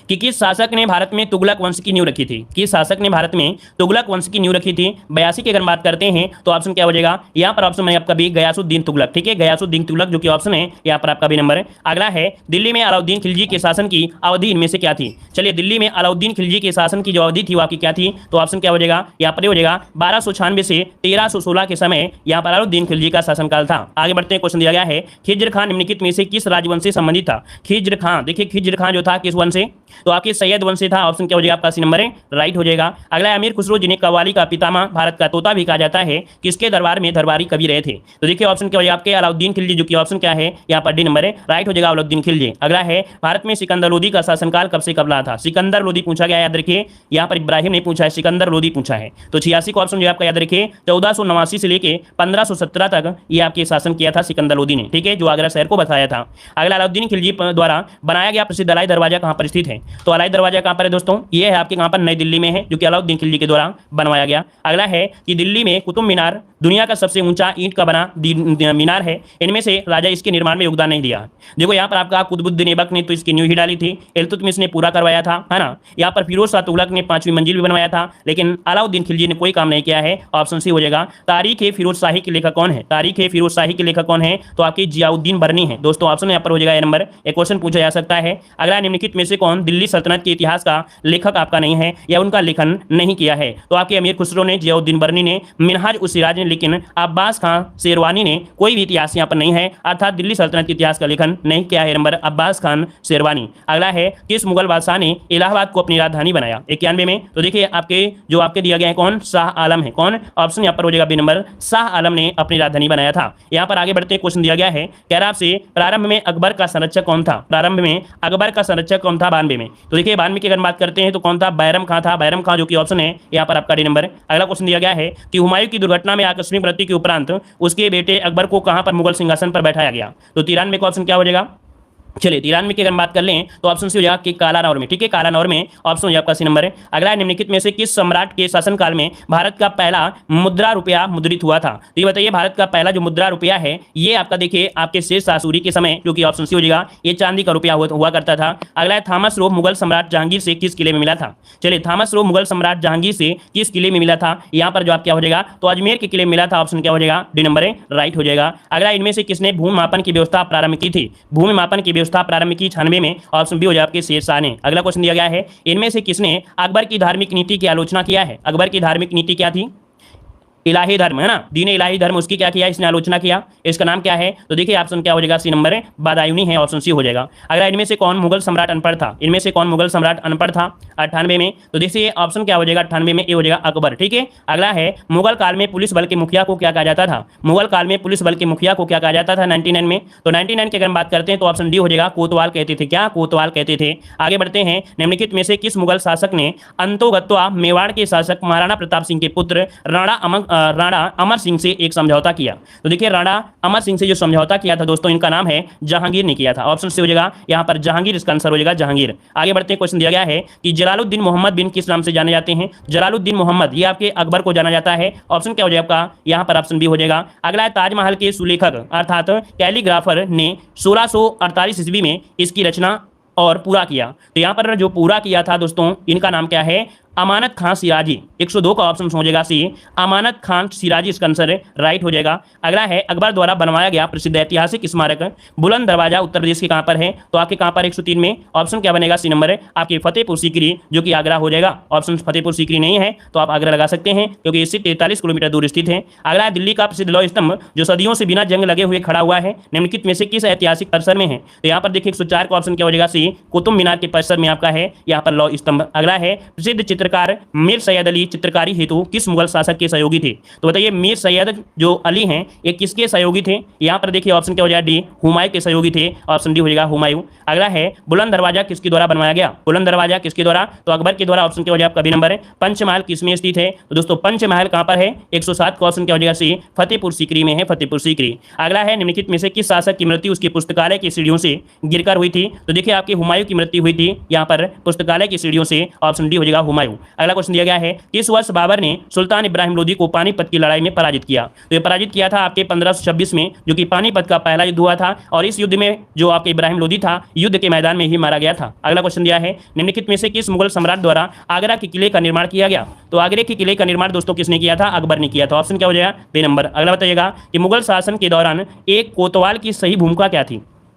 कि किस शासक ने भारत में तुगलक वंश की नींव रखी थी? किस शासक ने भारत में तुगलक वंश की नींव रखी थी? 82 की अगर बात करते हैं तो ऑप्शन क्या हो जाएगा? यहाँ पर ऑप्शन है आपका बी, गयासुद्दीन तुगलक। ठीक है, गयासुद्दीन तुगलक जो कि ऑप्शन है यहाँ पर आपका बी नंबर है। अगला है, दिल्ली में अलाउद्दीन खिलजी के शासन की अवधि इनमें से क्या थी? चलिए, दिल्ली में अलाउद्दीन खिलजी के शासन की जो अवधि थी वो आपकी क्या थी? तो ऑप्शन क्या हो जाएगा? यहाँ पर हो जाएगा 1296 से 1316 के समय यहाँ पर अलाउद्दीन खिलजी का शासनकाल था। आगे बढ़ते हैं। क्वेश्चन दिया गया है, खिज्र खान निम्नलिखित में से किस राजवंश से संबंधित था? खिज्र खान, देखिए खिज्र खान जो था किस वंश से? तो आपके सैयद वंश से था। ऑप्शन क्या हो जाएगा? आपका सी नंबर है राइट हो जाएगा। अगला है, अमीर खुसरो जिन्हें कव्वाली का पितामह, भारत का तोता भी कहा जाता है, किसके दरबार में दरबारी कवि रहे थे? तो देखिए ऑप्शन क्या हो जाएगा? आपके अलाउद्दीन खिलजी, जो कि ऑप्शन क्या है यहाँ पर डी नंबर है राइट हो जाएगा, अलाउद्दीन खिलजी। अगला है, भारत में सिकंदर लोदी का शासनकाल कब से कब रहा था? सिकंदर लोदी पूछा गया, याद रखिए। यहाँ पर इब्राहिम ने पूछा है, सिकंदर लोदी पूछा है। तो 86 को ऑप्शन जो आपका याद रखिए, 1489 से लेके 1517 तक ये आपके शासन किया था सिकंदर लोदी ने। ठीक है, जो आगरा शहर को बसाया था। अगला, अलाउद्दीन खिलजी द्वारा बनाया गया प्रसिद्ध अलाई दरवाजा कहाँ पर स्थित है? तो अलाई दरवाजा कहाँ पर है दोस्तों? ये है आपके कहाँ पर? नई दिल्ली में है, जो कि अलाउद्दीन खिलजी के द्वारा बनवाया गया। अगला है कि दिल्ली में कुतुब मीनार दुनिया का सबसे ऊंचा ईंट का बना मीनार है, इनमें से राजा इसके निर्माण में योगदान नहीं दिया। देखो यहाँ पर आपका कुतुबुद्दीन ऐबक ने तो इसकी नींव ही डाली थी, इल्तुतमिश ने पूरा करवाया था, है ना। यहाँ पर फिरोज शाह तुगलक ने 5वीं मंजिल भी बनवाया था, लेकिन अलाउद्दीन खिलजी ने कोई काम नहीं किया है। ऑप्शन सी हो जाएगा। तारीख ए फिरोज शाही के लेखक कौन है? तारीख ए फिरोज शाही के लेखक कौन है? तो आपकी जियाउद्दीन बरनी है दोस्तों। ऑप्शन यहाँ पर हो जाएगा ए नंबर। एक क्वेश्चन पूछा जा सकता है। अगला, निम्नलिखित में से कौन दिल्ली सल्तनत के इतिहास का लेखक आपका नहीं है या उनका लेखन नहीं किया है? तो आपके अमीर खुसरो ने, जियाउद्दीन बरनी ने, मिनहाज उस सिराज ने, लेकिन अब्बास खां शेरवानी ने कोई भी इतिहास यहाँ पर नहीं है, अर्थात दिल्ली सल्तनत के इतिहास का लेखन नहीं किया है। नंबर अब्बास खान शेरवानी। अगला है, किस मुगल बादशाह ने इलाहाबाद को अपनी राजधानी बनाया? 91 में। तो देखिए आपके जो आपके दिया गया है कौन? शाह आलम है। कौन? ऑप्शन यहाँ पर हो जाएगा बी नंबर, शाह आलम ने अपनी राजधानी बनाया था। यहाँ पर आगे बढ़ते क्वेश्चन दिया गया है, कह रहा आपसे प्रारंभ में अकबर का संरक्षक कौन था? प्रारंभ में अकबर का संरक्षक कौन था 92 में? तो देखिए 92 की अगर बात करते हैं तो कौन था? बैरम खां था। बैरम खां जो कि ऑप्शन है यहाँ पर आपका डी नंबर। अगला क्वेश्चन दिया गया है कि हुमायूं की दुर्घटना में आकस्मिक मृत्यु के उपरांत उसके बेटे अकबर को कहां पर मुगल सिंहासन पर बैठाया गया? तो 93 का ऑप्शन क्या हो जाएगा? चलिए 93 की अगर बात कर लें तो ऑप्शन सी हो जाएगा कि कालानौर में। ठीक है, कालानौर में ऑप्शन हो जाएगा आपका सी नंबर है। अगला, निम्नलिखित में से किस सम्राट के शासनकाल में भारत का पहला मुद्रा रुपया मुद्रित हुआ था? तो ये बताइए, भारत का पहला जो मुद्रा रुपया है ये आपका देखिए आपके शेष शाह सूरी के समय, जो कि ऑप्शन सी हो जाएगा, ये चांदी का रुपया हुआ करता था। अगला है, थॉमस रो मुगल सम्राट जहांगीर से किस किले में मिला था? चलिए, थॉमस रो मुगल सम्राट जहांगीर से किस किले में मिला था? यहाँ पर जो आप क्या हो जाएगा? तो अजमेर के किले में मिला था। ऑप्शन क्या हो जाएगा? डी नंबर है राइट हो जाएगा। अगला, इनमें से किसने भूमि मापन की व्यवस्था प्रारंभ की थी? भूमि मापन की व्यवस्था प्रारंभ की 96 में। ऑप्शन बी हो जाए आपके शेर शाह ने। अगला क्वेश्चन दिया गया है, इनमें से किसने अकबर की धार्मिक नीति की आलोचना किया है? अकबर की धार्मिक नीति क्या थी? इलाही धर्म, है ना, दीन इलाही धर्म, उसकी क्या किया, इसने आलोचना किया। इसका नाम क्या है? तो देखिए ऑप्शन क्या हो जाएगा, सी नंबर है, बदायूनी है, ऑप्शन सी हो जाएगा। अगला, इनमें से कौन मुगल सम्राट अनपढ़ था? इनमें से कौन मुगल सम्राट अनपढ़ था 98 में? तो देखिए ऑप्शन क्या हो जाएगा 98 में, ए हो जाएगा अकबर। ठीक है। अगला है, मुगल काल में पुलिस बल के मुखिया को क्या कहा जाता था? मुगल काल में पुलिस बल के मुखिया को क्या कहा जाता था 99 में? तो 99 की अगर हम बात करते हैं तो ऑप्शन डी हो जाएगा, कोतवाल कहते थे। क्या? कोतवाल कहते थे। आगे बढ़ते हैं, निम्नलिखित में से किस मुगल शासक ने अंतोगत्वा मेवाड़ के शासक महाराणा प्रताप सिंह के पुत्र राणा अमर सिंह से एक समझौता किया? तो देखिए राणा अमर सिंह से जो समझौता किया था दोस्तों, इनका नाम है जहांगीर ने किया था। ऑप्शन से हो जाएगा यहाँ पर जहांगीर, इसका आंसर हो जाएगा जहांगीर। आगे बढ़ते हैं, क्वेश्चन दिया गया है कि जलालुद्दीन मोहम्मद बिन किस नाम से जाने जाते हैं? जलालुद्दीन मोहम्मद, ये आपके अकबर को जाना जाता है। ऑप्शन क्या हो जाएगा आपका यहाँ पर? ऑप्शन बी हो जाएगा। अगला है, ताजमहल के सुलेखक अर्थात कैलीग्राफर ने 1648 ईस्वी में इसकी रचना और पूरा किया। तो यहाँ पर जो पूरा किया था दोस्तों, इनका नाम क्या है? अमानत खान सिराजी। 102 का ऑप्शन हो जाएगा सी, अमानत खान सिराजी, इसका आंसर राइट हो जाएगा। अगला है, अकबर द्वारा बनवाया गया प्रसिद्ध ऐतिहासिक स्मारक बुलंद दरवाजा उत्तर प्रदेश के कहां पर है? तो आपके कहां पर 103 में। ऑप्शन क्या बनेगा? सी नंबर है, आपके फतेहपुर सीकरी, जो कि आगरा हो जाएगा। ऑप्शन फतेहपुर सीकरी नहीं है तो आप आगरा लगा सकते हैं, क्योंकि इससे 43 किलोमीटर दूर स्थित है। अगला है, दिल्ली का प्रसिद्ध लौह स्तंभ जो सदियों से बिना जंग लगे हुए खड़ा हुआ है, निम्नलिखित में से किस ऐतिहासिक परिसर में है? तो यहाँ पर देखिए 104 का ऑप्शन क्या हो जाएगा? सी, कुतुब मीनार के परिसर में आपका है यहाँ पर लौह स्तंभ। अगला है, प्रसिद्ध चित्रकार मीर सैयद अली चित्रकारी हेतु किस मुगल शासक के सहयोगी थे? तो बताइए मीर सैयद जो अली हैं ये किसके सहयोगी थे? यहाँ पर देखिए ऑप्शन क्या हो जाएगा? डी, हुमायूं के सहयोगी थे। ऑप्शन डी हो जाएगा हुमायूं। अगला है, बुलंद दरवाजा किसके द्वारा बनवाया गया? बुलंद दरवाजा किसके द्वारा? तो अकबर के द्वारा। ऑप्शन क्या हो जाएगा? कभी नंबर है। पंचमहल किसमें स्थित है? तो दोस्तों पंचमहल कहाँ पर है? 107 का ऑप्शन क्या हो जाएगा? सी, फतेहपुर सीकरी में है, फतेहपुर सीकरी। अगला है, निम्नलिखित में से किस शासक की मृत्यु उसकी पुस्तकालय की सीढ़ियों से गिरकर हुई थी? तो देखिए आपकी हुमायूं की मृत्यु हुई थी यहाँ पर पुस्तकालय की सीढ़ियों से। ऑप्शन डी हो जाएगा हुमायूं। अगला क्वेश्चन दिया गया है, किस वर्ष बाबर ने सुल्तान इब्राहिम लोदी को पानीपत की लड़ाई में पराजित किया? तो ये पराजित किया था आपके 1526 में, जो कि पानीपत का पहला युद्ध हुआ था, और इस युद्ध में जो आपके इब्राहिम लोदी था युद्ध के मैदान में ही मारा गया था। अगला क्वेश्चन दिया है, निम्नलिखित में से किस मुगल सम्राट द्वारा आगरा के किले का निर्माण किया गया? तो आगरे के किले का निर्माण दोस्तों किसने किया था? अकबर ने किया था। ऑप्शन क्या हो जाएगा? B number. अगला बताइएगा कि मुगल शासन के दौरान एक कोतवाल की सही भूमिका क्या थी?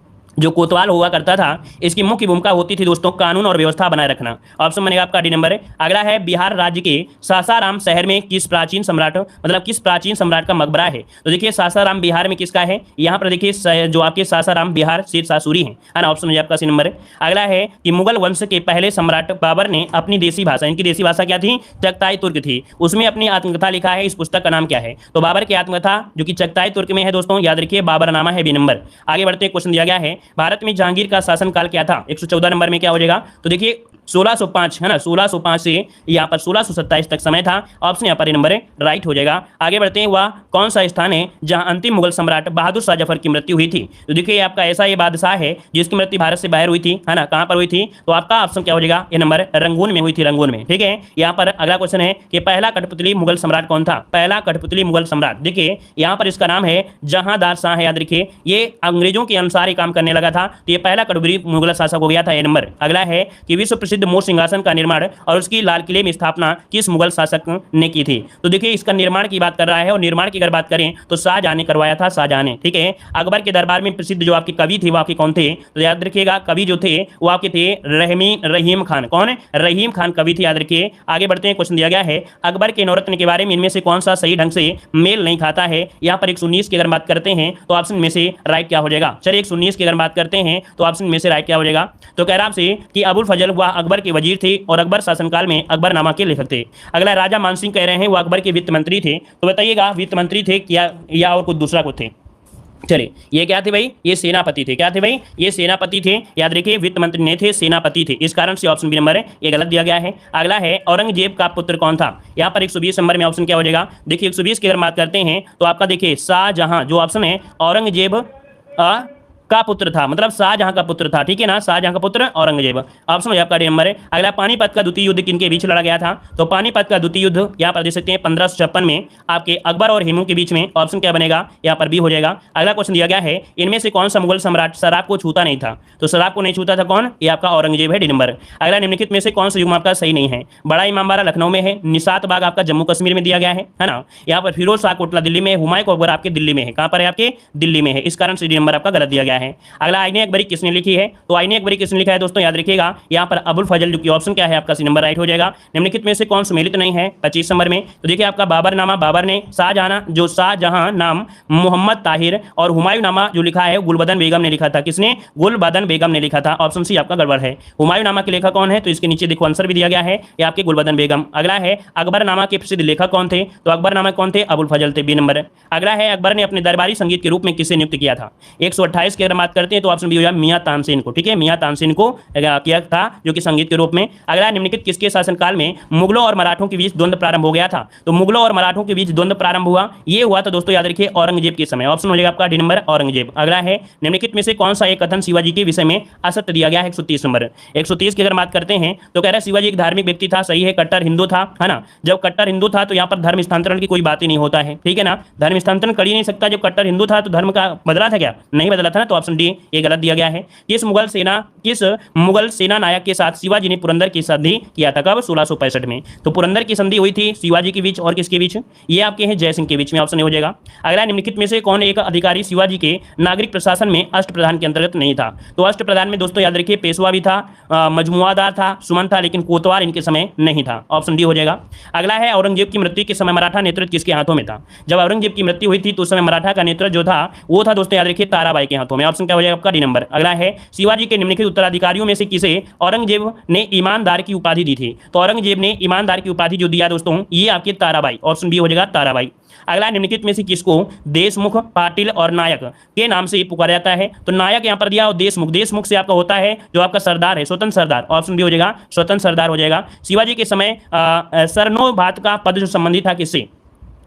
जो कोतवाल हुआ करता था इसकी मुख्य भूमिका होती थी दोस्तों कानून और व्यवस्था बनाए रखना। ऑप्शन बनेगा आपका डी नंबर है। अगला है, बिहार राज्य के सासाराम शहर में किस प्राचीन सम्राट, मतलब किस प्राचीन सम्राट का मकबरा है? तो देखिए सासाराम बिहार में किसका है? यहाँ पर देखिए जो आपके सासाराम बिहार शेर शाह सूरी है ना। ऑप्शन है आपका सी नंबर है। अगला है कि मुगल वंश के पहले सम्राट बाबर ने अपनी देसी भाषा, इनकी देसी भाषा क्या थी? चगताई तुर्क थी, उसमें अपनी आत्मकथा लिखा है। इस पुस्तक का नाम क्या है? तो बाबर की आत्मकथा जो कि चगताई तुर्क में है दोस्तों, याद रखिए बाबरनामा है, बी नंबर। आगे बढ़ते क्वेश्चन दिया गया है, भारत में जहांगीर का शासनकाल क्या था? 114 नंबर में क्या हो जाएगा? तो देखिए 1605 है ना, 1605 से यहाँ पर 1627 तक समय था। ऑप्शन यहाँ पर नंबर है राइट हो जाएगा। आगे बढ़ते हैं, वह कौन सा स्थान है जहाँ अंतिम मुगल सम्राट बहादुर शाह जफर की मृत्यु हुई थी? तो देखिए आपका ऐसा ये बादशाह है जिसकी मृत्यु भारत से बाहर हुई थी, है ना। कहाँ पर हुई थी? तो आपका ऑप्शन क्या हो जाएगा? ये नंबर रंगून में हुई थी, रंगून में। ठीक है। यहाँ पर अगला क्वेश्चन है कि पहला कठपुतली मुगल सम्राट कौन था? पहला कठपुतली मुगल सम्राट, देखिए यहाँ पर इसका नाम है जहांदार शाह है, याद रखिए। ये अंग्रेजों के अनुसार ही काम करने लगा था, तो ये पहला कठपुतली मुगल शासक हो गया था, ये नंबर। अगला है कि विश्व प्रसिद्ध मोर सिंहासन का निर्माण और उसकी लाल किले में स्थापना किस मुगल शासक ने की थी? तो देखिए इसका निर्माण की बात कर रहा है, और निर्माण की अगर बात करें तो शाहजहां ने करवाया था, शाहजहां ने। ठीक है। अकबर के दरबार में प्रसिद्ध जो आपके कवि थे वो आपके कौन थे? तो याद रखिएगा कवि जो थे वो आपके थे रहीम खान। कौन है? रहीम खान कवि थे, याद रखिए। आगे बढ़ते हैं, क्वेश्चन दिया गया है, अकबर के नवरत्न के बारे में इनमें से कौन सा सही ढंग से मेल नहीं खाता है? यहाँ पर 119 की अगर बात करते हैं तो ऑप्शन में से राइट क्या हो जाएगा? चलिए 119 की अगर बात करते हैं तो ऑप्शन में से राइट क्या हो जाएगा? तो कह रहा आपसे कि अबुल फजल वह अकबर के वजीर थे और अकबर शासनकाल में अकबरनामा के लेखक थे। अगला राजा मानसिंह कह रहे हैं वो अकबर के वित्त मंत्री थे, तो बताइएगा वित्त मंत्री थे क्या या और कुछ दूसरा कुछ थे? चलिए ये क्या थे भाई? ये सेनापति थे। क्या थे भाई? ये सेनापति थे, याद रखिए वित्त मंत्री नहीं थे, सेनापति थे। इस कारण से ऑप्शन बी नंबर है ये गलत दिया गया है। अगला है, औरंगजेब का पुत्र कौन था? यहाँ पर 120 नंबर में ऑप्शन क्या हो जाएगा? देखिए 120 की अगर बात करते हैं तो आपका देखिए शाहजहां, जो ऑप्शन है औरंगजेब का पुत्र था, मतलब शाहजहां का पुत्र था। ठीक है ना, शाहजहां का पुत्र औरंगजेब। ऑप्शन हो आपका डी नंबर है। अगला, पानीपत का द्वितीय युद्ध किनके बीच लड़ा गया था? तो पानीपत का द्वितीय युद्ध यहाँ पर देख सकते हैं 1556 में आपके अकबर और हेमू के बीच में। ऑप्शन क्या बनेगा? यहाँ पर बी हो जाएगा। अगला क्वेश्चन दिया गया है, इनमें से कौन सा मुगल सम्राट शराब को छूता नहीं था? तो शराब को नहीं छूता था कौन? ये आपका औरंगजेब है, डी नंबर। अगला, निम्नलिखित में से कौन सा युग्म आपका सही नहीं है? बड़ा इमामबाड़ा लखनऊ में है, निशात बाग आपका जम्मू कश्मीर में दिया गया है ना। यहाँ पर फिरोज शाह कोटला दिल्ली में, हुमायूं अकबर आपके दिल्ली में है। कहाँ पर है? आपके दिल्ली में है। इस कारण से डी नंबर आपका गलत दिया गया है। गया है। अगला आईने अकबरी किसने लिखी है? तो आईने अकबरी किसने लिखा है दोस्तों, याद रखिएगा यहाँ पर अबुल फजल, जो कि ऑप्शन क्या है आपका सी नंबर राइट हो जाएगा। निम्नलिखित में से कौन सुमेलित नहीं है 25 नंबर में? तो देखिए आपका बाबरनामा, बाबर ने, शाहजहां नाम मोहम्मद ताहिर, और हुमायूं नामा जो लिखा है गुलबदन बेगम ने लिखा था। किसने? गुलबदन बेगम ने लिखा था। ऑप्शन सी आपका गड़बड़ है। हुमायूं नामा के लेखक कौन है? तो इसके नीचे देखो आंसर भी दिया गया है, ये आपके गुलबदन बेगम। अगला है अकबरनामा के प्रसिद्ध लेखक कौन थे? तो अकबरनामा कौन थे? अबुल फजल थे, बी नंबर। अगला है अकबर ने अपने दरबारी संगीत के रूप में किसे नियुक्त किया था? 128 की अगर बात करते हैं तो ऑप्शन बी हो जाएगा मियां तानसेन को। ठीक है, मियां तानसेन को किया था, जो कि संगीत के रूप में। अगला निम्नलिखित किसके शासनकाल में मुगलों और मराठों के बीच द्वंद्व प्रारंभ हो गया था? तो मुगलों और मराठों के बीच द्वंद्व प्रारंभ हुआ, ये हुआ था दोस्तों याद रखिए औरंगजेब के समय। ऑप्शन हो जाएगा आपका डी नंबर औरंगजेब। अगला है निम्नलिखित में से कौन सा एक कथन शिवाजी के विषय में असत्य दिया गया है? 130 नंबर। 130 की अगर बात करते हैं तो कह रहा है शिवाजी एक धार्मिक व्यक्ति था, सही है, कट्टर हिंदू था, है ना। जब कट्टर हिंदू था तो यहाँ पर धर्म स्थानांतरण की कोई बात ही नहीं होता है, ठीक है ना। धर्म स्थानांतरण कर ही नहीं सकता। जब कट्टर हिंदू था तो धर्म का बदला था क्या? नहीं बदला था ना। तो ऑप्शन डी ये गलत दिया गया है। किस मुगल सेना नायक के साथ शिवाजी ने पुरंदर की संधि किया था? कब? 1665 में। तो पुरंदर की संधि हुई थी शिवाजी के बीच और किसके बीच? ये आपके हैं जयसिंह के बीच में। ऑप्शन हो जाएगा। अगला निम्नलिखित में से कौन एक अधिकारी शिवाजी के नागरिक प्रशासन में अष्टप्रधान के अंतर्गत नहीं था? तो अष्टप्रधान में दोस्तों याद रखिए पेशवा भी था, मजमुआदार था, सुमन था, लेकिन कोतवाल इनके समय नहीं था। ऑप्शन डी हो जाएगा। अगला है औरंगजेब की मृत्यु के समय मराठा नेतृत्व किसके हाथों में था? जब औरंगजेब की मृत्यु हुई थी तो उस समय मराठा का नेतृत्व जो था वो था दोस्तों याद रखिए ताराबाई के हाथों में। ऑप्शन क्या हो जाएगा आपका? D number. अगला है शिवाजी के निम्नलिखित उत्तराधिकारियों में से किसे औरंगजेब ने ईमानदार की उपाधि दी थी? तो औरंगजेब ने ईमानदार की उपाधि जो दिया दोस्तों ये आपकी ताराबाई। ऑप्शन बी हो जाएगा ताराबाई। अगला निम्नलिखित में से किसको देशमुख, पाटिल और नायक के नाम से पुकारा जाता है? तो नायक यहाँ पर दिया और देशमुख, देशमुख से आपका होता है जो आपका सरदार है, स्वतंत्र सरदार। ऑप्शन बी हो जाएगा स्वतंत्र सरदार हो जाएगा। शिवाजी के समय सरनोबात का पद जो संबंधित था किससे?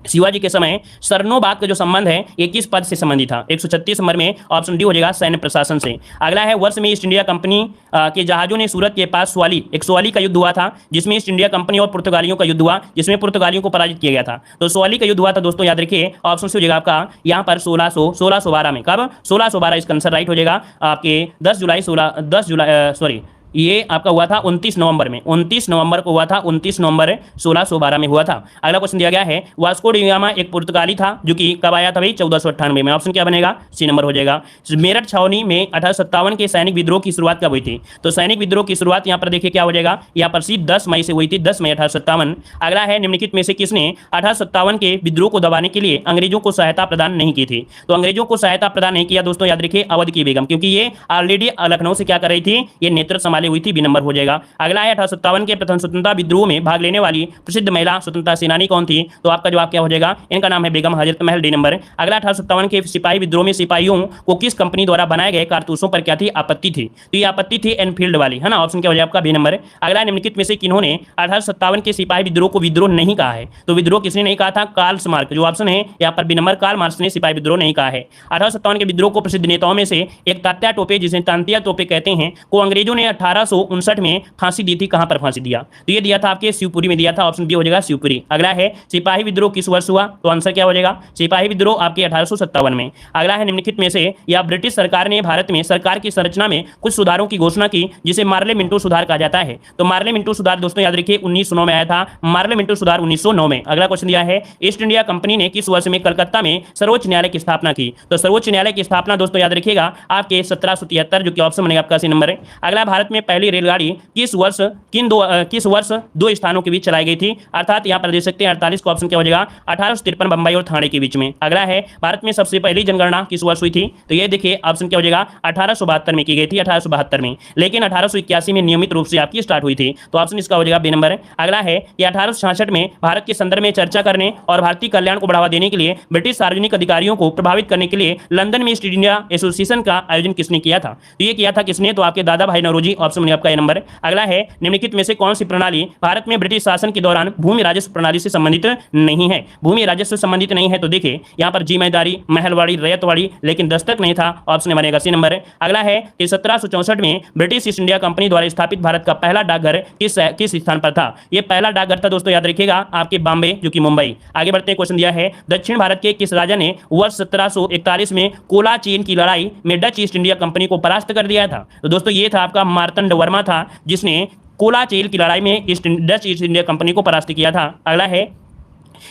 शिवाजी के समय सरनोबात का जो संबंध है ये किस पद से संबंधित था? 136 नंबर में ऑप्शन डी हो जाएगा सैन्य प्रशासन से। अगला है वर्ष में ईस्ट इंडिया कंपनी के जहाजों ने सूरत के पास स्वाली का युद्ध हुआ था, जिसमें ईस्ट इंडिया कंपनी और पुर्तगालियों का युद्ध हुआ, जिसमें पुर्तगालियों को पराजित किया गया था। तो स्वाली का युद्ध हुआ था दोस्तों याद रखिए। ऑप्शन से हो जाएगा आपका यहाँ पर 1612 में। कब? 1612 इसका आंसर राइट हो जाएगा आपके 10 जुलाई ये आपका हुआ था 29 नवंबर में। 29 नवंबर को हुआ था, 29 नवंबर 1612 में हुआ था। अगला क्वेश्चन दिया गया है वास्को डी गामा एक पुर्तगाली था जो कि कब आया था भाई? 1498 में। ऑप्शन क्या बनेगा? सी नंबर हो जाएगा। मेरठ छावनी में 1857 के सैनिक विद्रोह की शुरुआत कब हुई थी? तो सैनिक विद्रोह की शुरुआत यहाँ पर देखिए क्या हो जाएगा, यहाँ पर सी 10 मई से हुई थी, 10 मई 1857। अगला है निम्नलिखित में से किसने 1857 के विद्रोह को दबाने के लिए अंग्रेजों को सहायता प्रदान नहीं की थी? तो अंग्रेजों को सहायता प्रदान नहीं किया दोस्तों याद रखिए अवध की बेगम, क्योंकि ये ऑलरेडी लखनऊ से क्या कर रही थी, ये नेतृत्व हुई थी, बी नंबर हो जाएगा। अगला है 1857 के प्रथम स्वतंत्रता विद्रोह में भाग लेने वाली प्रसिद्ध महिला स्वतंत्रता सेनानी कौन थी? तो आपका जवाब क्या हो जाएगा? इनका नाम है बेगम हजरत महल, डी नंबर। अगला 1857 के सिपाही विद्रोह में सिपाहियों को किस कंपनी द्वारा बनाए गए कारतूसों पर क्या थी? आपत्ति थी। तो ये आपत्ति थी एनफील्ड वाली, है ना। ऑप्शन क्या हो जाएगा आपका? B number. अगला निम्नलिखित में से किन्होंने 1857 के सिपाही विद्रोह को विद्रोह नहीं कहा है? तो विद्रोह किसने नहीं कहा था? कार्ल मार्क्स, जो ऑप्शन है यहाँ पर बी नंबर, कार्ल मार्क्स ने सिपाही विद्रोह नहीं कहा है। 1857 के विद्रोह को प्रसिद्ध नेताओं में से एक तात्या टोपे, जिसे तांतिया टोपे कहते हैं, को अंग्रेजों ने 1859 में फांसी दी थी। कहां पर फांसी दिया? तो ये दिया था आपके शिवपुरी में दिया था। ऑप्शन बी हो जाएगा शिवपुरी। अगला है सिपाही विद्रोह किस वर्ष हुआ? तो आंसर क्या हो जाएगा? सिपाही विद्रोह आपके 1857 में। अगला है निम्नलिखित में से या ब्रिटिश सरकार ने भारत में सरकार की संरचना में कुछ सुधारों की घोषणा की जिसे मार्ले मिंटो सुधार कहा जाता है? तो मार्ले मिंटो सुधार दोस्तों याद रखिए 1909 में आया था। मार्ले मिंटो सुधार 1909 में। अगला क्वेश्चन दिया है ईस्ट इंडिया कंपनी ने किस वर्ष में कलकत्ता में सर्वोच्च न्यायालय की स्थापना की? तो सर्वोच्च न्यायालय की स्थापना दोस्तों याद रखिएगा आपके 1773, जो कि ऑप्शन बनेगा आपका सी नंबर है। अगला भारत में पहली रेलगाड़ी किस वर्ष दो स्थानों के बीच चलाई गई थी? अर्थात यहाँ पर देख सकते हैं 48 का ऑप्शन क्या हो जाएगा? 1853 बंबई और थाने के बीच में। अगला है भारत में सबसे पहली जनगणना किस वर्ष हुई थी? तो ये देखिए ऑप्शन क्या हो जाएगा? 1872 में की गई थी, 1872 में। लेकिन 1881 में नियमित रूप से आपकी स्टार्ट हुई थी। तो ऑप्शन इसका हो जाएगा बी नंबर। अगला है कि 1866 में भारत के संदर्भ में चर्चा करने और भारतीय कल्याण को बढ़ावा देने के लिए ब्रिटिश सार्वजनिक अधिकारियों को प्रभावित करने के लिए लंदन में ईस्ट इंडिया एसोसिएशन का आयोजन किसने किया था? तो ये किया था किसने? तो आपके दादा भाई नौरोजी। ऑप्शन बनेगा आपका ए नंबर। अगला है निम्नलिखित में से कौन सी प्रणाली भारत में ब्रिटिश शासन के दौरान भूमि राजस्व प्रणाली से संबंधित नहीं है? भूमि राजस्व से संबंधित नहीं है तो देखिए यहाँ पर जिम्मेदारी, महलवाड़ी, रैयतवाड़ी, लेकिन दस्तक नहीं था। ऑप्शन बनेगा सी नंबर। अगला है कि 1764 में ब्रिटिश ईस्ट इंडिया कंपनी द्वारा स्थापित भारत का पहला डाकघर किस स्थान पर था? ये पहला डाकघर था दोस्तों याद रखिएगा आपके बॉम्बे, जो कि मुंबई। आगे बढ़ते हैं, क्वेश्चन दिया है दक्षिण भारत के किस राजा ने वर्ष 1741 में कोलाचीन की लड़ाई में डच ईस्ट इंडिया कंपनी को परास्त कर दिया था? तो दोस्तों ये था आपका मार्तंड वर्मा था, जिसने कोलाचीन की लड़ाई में डच ईस्ट इंडिया कंपनी को परास्त किया था। अगला है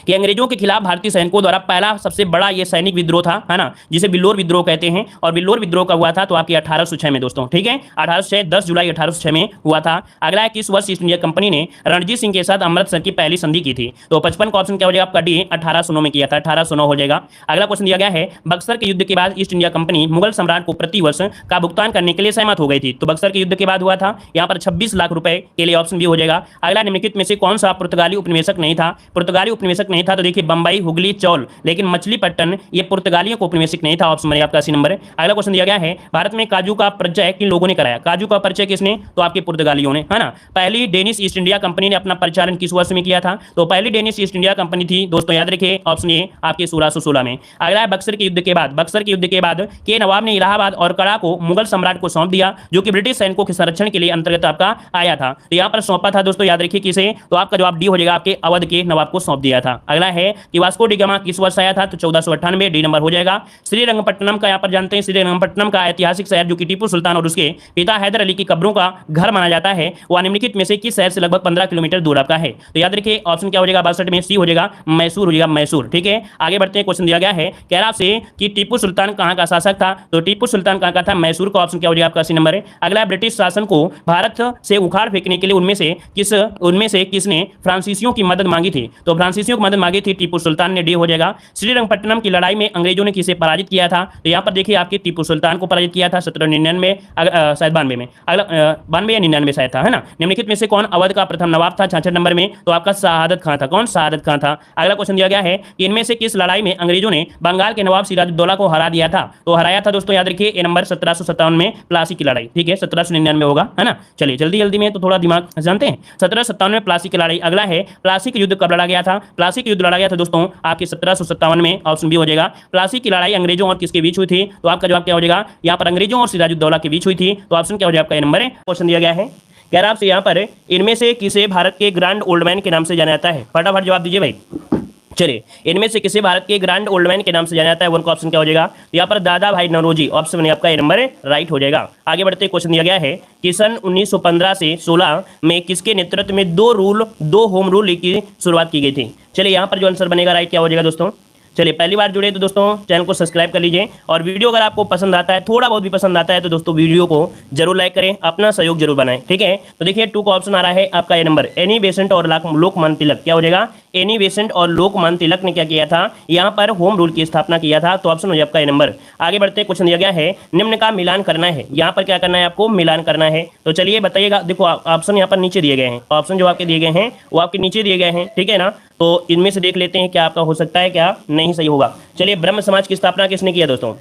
कि अंग्रेजों के खिलाफ भारतीय सैनिकों द्वारा पहला सबसे बड़ा ये सैनिक विद्रोह था, है ना, जिसे बिल्लोर विद्रोह कहते हैं। और बिल्लोर विद्रोह का हुआ था तो आपकी 1806 में दोस्तों, ठीक है, 1806 10 जुलाई 1806 में हुआ था। अगला है किस वर्ष ईस्ट इंडिया कंपनी ने रणजीत सिंह के साथ अमृतसर की पहली संधि की थी? तो 55 का ऑप्शन क्या हो जाएगा आपका डी, 1809 में किया था, 1809 हो जाएगा। अगला क्वेश्चन दिया गया है बक्सर के युद्ध के बाद ईस्ट इंडिया कंपनी मुगल सम्राट को प्रति वर्ष का भुगतान करने के लिए सहमत हो गई थी। तो बक्सर के युद्ध के बाद हुआ था, यहाँ पर 26 लाख रुपए के लिए ऑप्शन बी हो जाएगा। अगला निम्नलिखित में से कौन सा पुर्तगाली उपनिवेशक नहीं था? पुर्तगाली उपनिवेशक नहीं था तो देखिए बंबई, हुगली, चौल, लेकिन मछलीपट्टन ये पुर्तगालियों को उपनिवेशक नहीं था। ऑप्शन आपका सी नंबर है। अगला क्वेश्चन दिया गया है भारत में काजू का परिचय किन लोगों ने कराया? काजू का परिचय किसने? तो आपके पुर्तगालियों ने, है ना। पहली डेनिश ईस्ट इंडिया कंपनी ने अपना परिचालन किस वर्ष में किया था? तो पहली डेनिश ईस्ट इंडिया कंपनी थी दोस्तों, याद रखिए ऑप्शन ए आपके 1616 में। अगला है बक्सर के युद्ध के बाद, बक्सर के युद्ध के बाद के नवाब ने इलाहाबाद और कड़ा को मुगल सम्राट को सौंप दिया, जो कि ब्रिटिश सैनिकों के संरक्षण के लिए अंतर्गत आपका आया था। तो यहाँ पर सौंपा था दोस्तों, याद रखिए किसे? तो आपका जवाब डी हो जाएगा, आपके अवध के नवाब को सौंप दिया था। अगला है कि वास्को डी गामा किस वर्ष आया था? तो 1498, डी नंबर हो जाएगा। श्रीरंगपट्टनम का यहाँ पर जानते हैं, श्रीरंगपट्टनम का ऐतिहासिक शहर जो कि टीपू सुल्तान और उसके पिता हैदर अली की कब्रों का घर माना जाता है, वह निम्नलिखित में से किस शहर से लगभग 15 किलोमीटर दूर आपका है? तो याद रखिए ऑप्शन क्या हो जाएगा 62 में, सी हो जाएगा, मैसूर हो जाएगा, मैसूर। ठीक है, आगे बढ़ते हैं। क्वेश्चन दिया गया है कह रहा आपसे कि टीपू सुल्तान कहाँ का शासक था? तो टीपू सुल्तान कहाँ का था? मैसूर का ऑप्शन क्या हो जाएगा आपका सी नंबर है। अगला ब्रिटिश शासन को भारत से उखाड़ फेंकने के लिए उनमें से किसने फ्रांसीसियों की मदद मांगी थी? तो फ्रांसीसियों की मदद मांगी थी टीपू सुल्तान ने, डी हो जाएगा। श्रीरंगपट्टनम की लड़ाई में अंग्रेजों ने किसे पराजित किया था? तो यहाँ पर देखिए आपके टीपू सुल्तान को पराजित किया था 1799 शायद 92 में, अगला 92 या 99 शायद था, है ना। निम्नलिखित में से कौन अवध का प्रथम नवाब था 66 नंबर में? तो आपका शहादत खां था। कौन? शहादत खां था। अगला क्वेश्चन दिया गया है कि इनमें से किस लड़ाई में अंग्रेजों ने बंगाल के नवाब सिराजुद्दौला को हरा दिया था? तो हराया था दोस्तों, याद रखिए ए नंबर 1757 में प्लासी की लड़ाई, ठीक है, 1799 होगा, है ना। चलिए जल्दी जल्दी में तो थोड़ा दिमाग जानते हैं, 1757 में प्लासी की लड़ाई। अगला है प्लासी का युद्ध कब लड़ा गया था? प्लासी का युद्ध लड़ा गया था दोस्तों आपके 1757 में, ऑप्शन बी हो जाएगा। प्लासी की लड़ाई अंग्रेजों और किसके बीच हुई थी? तो आपका जवाब क्या हो जाएगा? यहाँ पर अंग्रेजों और सिराजुद्दौला के बीच हुई थी। तो ऑप्शन क्या हो जाएगा आपका ए नंबर है। क्वेश्चन दिया गया है कह रहा आपसे यहाँ पर इनमें से किसे भारत के ग्रैंड ओल्ड मैन के नाम से जाना जाता है? फटाफट जवाब दीजिए भाई। चलिए, इनमें से किसे भारत के ग्रैंड ओल्ड मैन के नाम से जाना जाता है? वन का ऑप्शन क्या हो जाएगा? यहाँ पर दादा भाई नौरोजी, ऑप्शन में आपका ए नंबर राइट हो जाएगा। आगे बढ़ते क्वेश्चन दिया गया है कि सन 1915 से 16 में किसके नेतृत्व में दो होम रूल की शुरुआत की गई थी? चलिए यहाँ पर जो आंसर बनेगा राइट क्या हो जाएगा दोस्तों? चलिए पहली बार जुड़े तो दोस्तों चैनल को सब्सक्राइब कर लीजिए, और वीडियो अगर आपको पसंद आता है, थोड़ा बहुत भी पसंद आता है, तो दोस्तों वीडियो को जरूर लाइक करें, अपना सहयोग जरूर बनाएं, ठीक है। तो देखिए 2 का ऑप्शन आ रहा है आपका ए नंबर, एनी बेसेंट और लोकमान्य तिलक, क्या हो जाएगा? एनी बेसेंट और लोकमान्य तिलक ने क्या किया था? यहाँ पर होम रूल की स्थापना किया था। तो ऑप्शन हो जाए आपका ए नंबर। आगे बढ़ते क्वेश्चन दिया गया है निम्न का मिलान करना है, यहाँ पर क्या करना है आपको? मिलान करना है। तो चलिए बताइएगा, देखो ऑप्शन यहाँ पर नीचे दिए गए हैं, ऑप्शन जो आपके दिए गए हैं वो आपके नीचे दिए गए हैं, ठीक है ना। तो इनमें से देख लेते हैं क्या आपका हो सकता है, क्या नहीं सही होगा। चलिए ब्रह्म समाज की स्थापना किसने किया दोस्तों?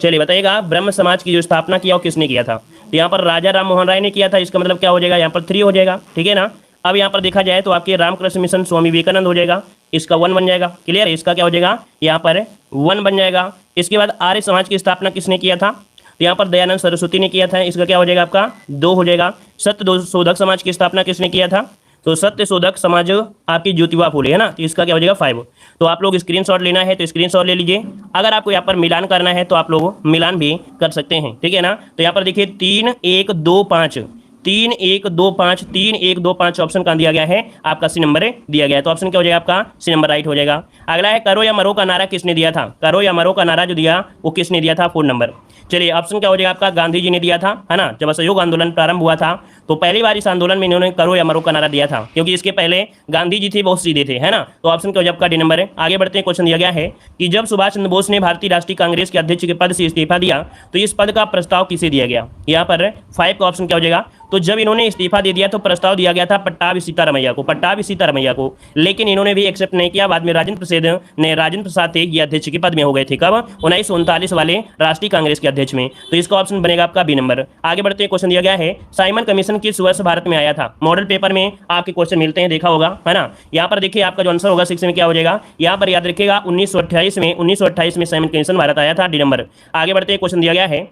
चलिए बताइएगा, ब्रह्म समाज की जो स्थापना किया वो किसने किया था? तो यहाँ पर राजा राम मोहन राय ने किया था, इसका मतलब क्या हो जाएगा? यहाँ पर 3 हो जाएगा, ठीक है ना। अब यहाँ पर देखा जाए तो आपके रामकृष्ण मिशन स्वामी विवेकानंद हो जाएगा, इसका 1 बन जाएगा, क्लियर है। इसका क्या हो जाएगा? यहाँ पर 1 बन जाएगा। इसके बाद आर्य समाज की स्थापना किसने किया था? तो यहाँ पर दयानंद सरस्वती ने किया था, इसका क्या हो जाएगा आपका? 2 हो जाएगा। सत्य शोधक समाज की स्थापना किसने किया था? तो सत्य शोधक समाज आपकी ज्योतिबा फूले, है ना, तो इसका क्या हो जाएगा? 5। तो आप लोग स्क्रीनशॉट लेना है तो स्क्रीनशॉट ले लीजिए, अगर आपको यहाँ पर मिलान करना है तो आप लोग मिलान भी कर सकते हैं, ठीक है ना। तो यहाँ पर देखिए 3 1 2 5 3 1 2 5 3 1 2 5 ऑप्शन का दिया गया है, आपका सी नंबर दिया गया है। तो ऑप्शन क्या हो जाएगा आपका? सी नंबर राइट हो जाएगा। अगला है करो या मरो का नारा किसने दिया था? करो या मरो का नारा जो दिया वो किसने दिया था? 4 नंबर। चलिए ऑप्शन क्या हो जाएगा आपका? गांधी जी ने दिया था, है ना। जब असहयोग आंदोलन प्रारंभ हुआ था तो पहली बार इस आंदोलन में इन्होंने करो या मरो का नारा दिया था, क्योंकि इसके पहले गांधी जी थे बहुत सीधे थे, है ना। तो ऑप्शन क्या हो जाएगा आपका? डी नंबर है। आगे बढ़ते हैं। क्वेश्चन दिया गया है कि जब सुभाष चंद्र बोस ने भारतीय राष्ट्रीय कांग्रेस के अध्यक्ष के पद से इस्तीफा दिया तो इस पद का प्रस्ताव किसे दिया गया? यहाँ पर 5 का ऑप्शन क्या हो जाएगा? तो जब इन्होंने इस्तीफा दे दिया तो प्रस्ताव दिया गया था पट्टाभी सीतारमैया को, लेकिन इन्होंने भी एक्सेप्ट नहीं किया। बाद में राजेंद्र प्रसाद थे ये अध्यक्ष के पद में हो गए थे, कब? 1939 वाले राष्ट्रीय कांग्रेस के अध्यक्ष में। तो इसका ऑप्शन बनेगा आपका बी नंबर। आगे बढ़ते हैं। क्वेश्चन दिया गया है साइमन कमीशन किस वर्ष भारत में आया था? मॉडल पेपर में आपके क्वेश्चन मिलते हैं, देखा होगा, है ना। यहाँ पर देखिए आपका जो आंसर होगा 6 में क्या हो जाएगा? यहाँ पर याद रखिएगा 1928 में साइमन कमीशन भारत आया था, डी नंबर। आगे बढ़ते हैं। क्वेश्चन दिया गया है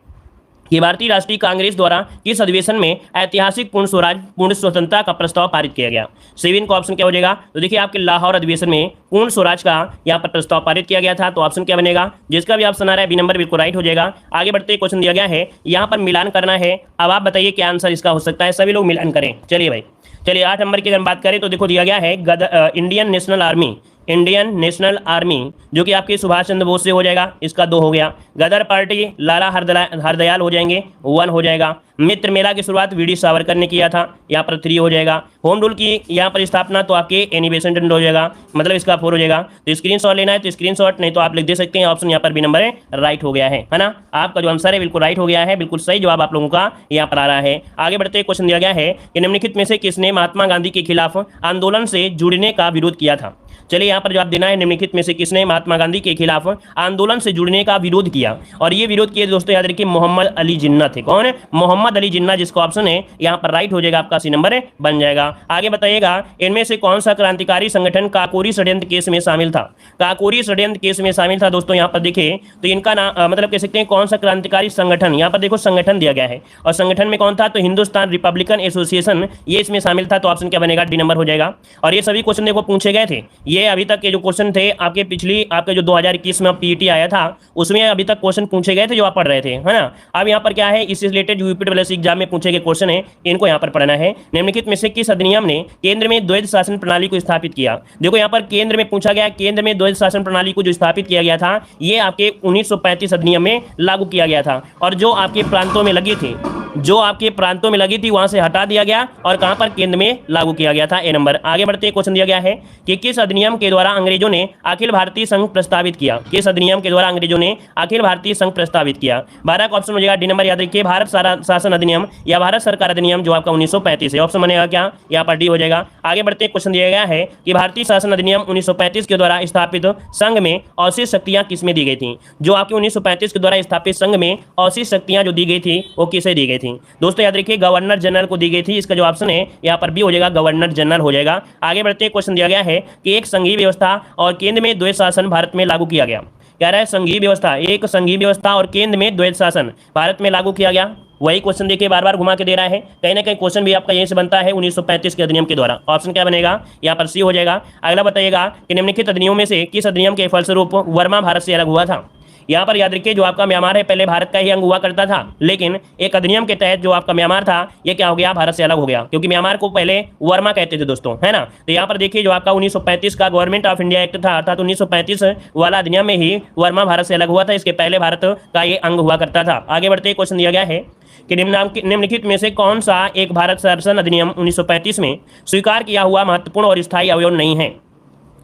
कि भारतीय राष्ट्रीय कांग्रेस द्वारा किस अधिवेशन में ऐतिहासिक पूर्ण स्वराज पूर्ण स्वतंत्रता का प्रस्ताव पारित किया गया? 7 का ऑप्शन क्या हो जाएगा? तो देखिए आपके लाहौर अधिवेशन में पूर्ण स्वराज का यहाँ पर प्रस्ताव पारित किया गया था। तो ऑप्शन क्या बनेगा? जिसका भी ऑप्शन आ रहा है बी नंबर बिल्कुल राइट हो जाएगा। आगे बढ़ते क्वेश्चन दिया गया है यहाँ पर मिलान करना है। अब आप बताइए क्या आंसर इसका हो सकता है, सभी लोग मिलान करें। चलिए भाई, चलिए 8 नंबर की अगर बात करें तो देखो दिया गया है Indian national army Indian national army जो कि आपके सुभाष चंद्र बोस से हो जाएगा, इसका 2 हो गया। गदर पार्टी लाला हरदयाल हो जाएंगे, 1 हो जाएगा। मित्र मेला की शुरुआत वीडी सावरकर ने किया था, यहाँ पर 3 हो जाएगा। होम रूल की यहाँ पर स्थापना तो आपके एनी बेसेंट हो जाएगा, मतलब इसका 4 हो जाएगा। तो स्क्रीनशॉट लेना है तो स्क्रीनशॉट, नहीं तो आप लिख दे सकते हैं। ऑप्शन यहाँ पर बी नंबर है राइट हो गया है ना। आपका जो आंसर है बिल्कुल राइट हो गया है, बिल्कुल सही जवाब आप लोगों का यहाँ पर आ रहा है। आगे बढ़ते क्वेश्चन दिया गया है कि निम्नलिखित में से किसने महात्मा गांधी के खिलाफ आंदोलन से जुड़ने का विरोध किया था। चलिए यहाँ पर जवाब देना है, निम्नलिखित में से किसने महात्मा गांधी के खिलाफ आंदोलन से जुड़ने का विरोध किया। और ये विरोध किए दोस्तों याद रखिए मोहम्मद अली जिन्ना थे। कौन है? मोहम्मद अली जिन्ना, जिसका ऑप्शन है यहाँ पर राइट हो जाएगा, आपका सी नंबर बन जाएगा। आगे बताइएगा इनमें से कौन सा क्रांतिकारी संगठन काकोरी षड्यंत्र केस में शामिल था। काकोरी षड्यंत्र केस में शामिल था दोस्तों, यहाँ पर देखिए तो इनका नाम मतलब कह सकते हैं कौन सा क्रांतिकारी संगठन, यहाँ पर देखो संगठन दिया गया है और संगठन में कौन था, तो हिंदुस्तान रिपब्लिकन एसोसिएशन, ये इसमें शामिल था। तो ऑप्शन क्या बनेगा? डी नंबर हो जाएगा। और ये सभी क्वेश्चन देखो पूछे गए थे, ये अभी तक के जो क्वेश्चन थे आपके पिछली आपके जो 2021 में पीईटी आया था उसमें अभी तक क्वेश्चन पूछे गए थे जो आप पढ़ रहे थे, है ना। अब यहाँ पर क्या है, इससे रिलेटेड यूपीएससी एग्जाम में पूछे गए क्वेश्चन है, इनको यहाँ पर पढ़ना है। निम्नलिखित में से किस अधिनियम ने केंद्र में द्वैध शासन प्रणाली को स्थापित किया। देखो यहाँ पर केंद्र में पूछा गया, केंद्र में द्वैध शासन प्रणाली को जो स्थापित किया गया था ये आपके 1935 अधिनियम में लागू किया गया था। और जो आपके प्रांतों में लगी थी, जो आपके प्रांतों में लगी थी वहां से हटा दिया गया और कहां पर? केंद्र में लागू किया गया था, ए नंबर। आगे बढ़ते क्वेश्चन दिया गया है कि किस अधिनियम के द्वारा अंग्रेजों ने अखिल भारतीय संघ प्रस्तावित किया। किस अधिनियम के द्वारा अंग्रेजों ने अखिल भारतीय संघ प्रस्तावित किया। 12 का ऑप्शन हो जाएगा डी नंबर, याद रखिए भारत शासन अधिनियम या भारत सरकार अधिनियम जो आपका 1935 है। ऑप्शन बनेगा क्या? यहाँ पर डी हो जाएगा। आगे बढ़ते क्वेश्चन दिया गया है कि भारतीय शासन अधिनियम 1935 के द्वारा स्थापित संघ में अवशिष्ट शक्तियां किसमें दी गई थी। जो आपके 1935 के द्वारा स्थापित संघ में अवशिष्ट शक्तियां जो दी गई थी वो किसे दी गई थी दोस्तों? याद रखिए गवर्नर जनरल को दी गई थी। इसका जो ऑप्शन है यहाँ पर बी हो जाएगा, गवर्नर जनरल हो जाएगा। आगे बढ़ते क्वेश्चन दिया गया है कि एक संघीय व्यवस्था और केंद्र में द्वैध शासन भारत में लागू किया गया। कह रहा है संघीय व्यवस्था, एक संघीय व्यवस्था और केंद्र में द्वैध शासन भारत में लागू किया गया। वही क्वेश्चन देखिए बार बार घुमा के दे रहा है, कहीं ना कहीं क्वेश्चन भी आपका यहीं से बनता है 1935 के अधिनियम के द्वारा। ऑप्शन क्या बनेगा? यहाँ पर सी हो जाएगा। अगला बताइएगा कि निम्नलिखित अधिनियमों में से किस अधिनियम के फलस्वरूप वर्मा भारत से अलग हुआ था। यहाँ पर याद रखिए जो आपका म्यांमार है पहले भारत का ही अंग हुआ करता था, लेकिन एक अधिनियम के तहत जो आपका म्यांमार था ये क्या हो गया? भारत से अलग हो गया, क्योंकि म्यांमार को पहले वर्मा कहते थे दोस्तों, है ना। तो यहाँ पर देखिए जो आपका 1935 का गवर्नमेंट ऑफ इंडिया एक्ट था, अर्थात 1935 वाला अधिनियम में ही वर्मा भारत से अलग हुआ था, इसके पहले भारत का ये अंग हुआ करता था। आगे बढ़ते क्वेश्चन दिया गया है कि निम्नलिखित में से कौन सा एक भारत शासन अधिनियम 1935 में स्वीकार किया हुआ महत्वपूर्ण और स्थायी अवयव नहीं है।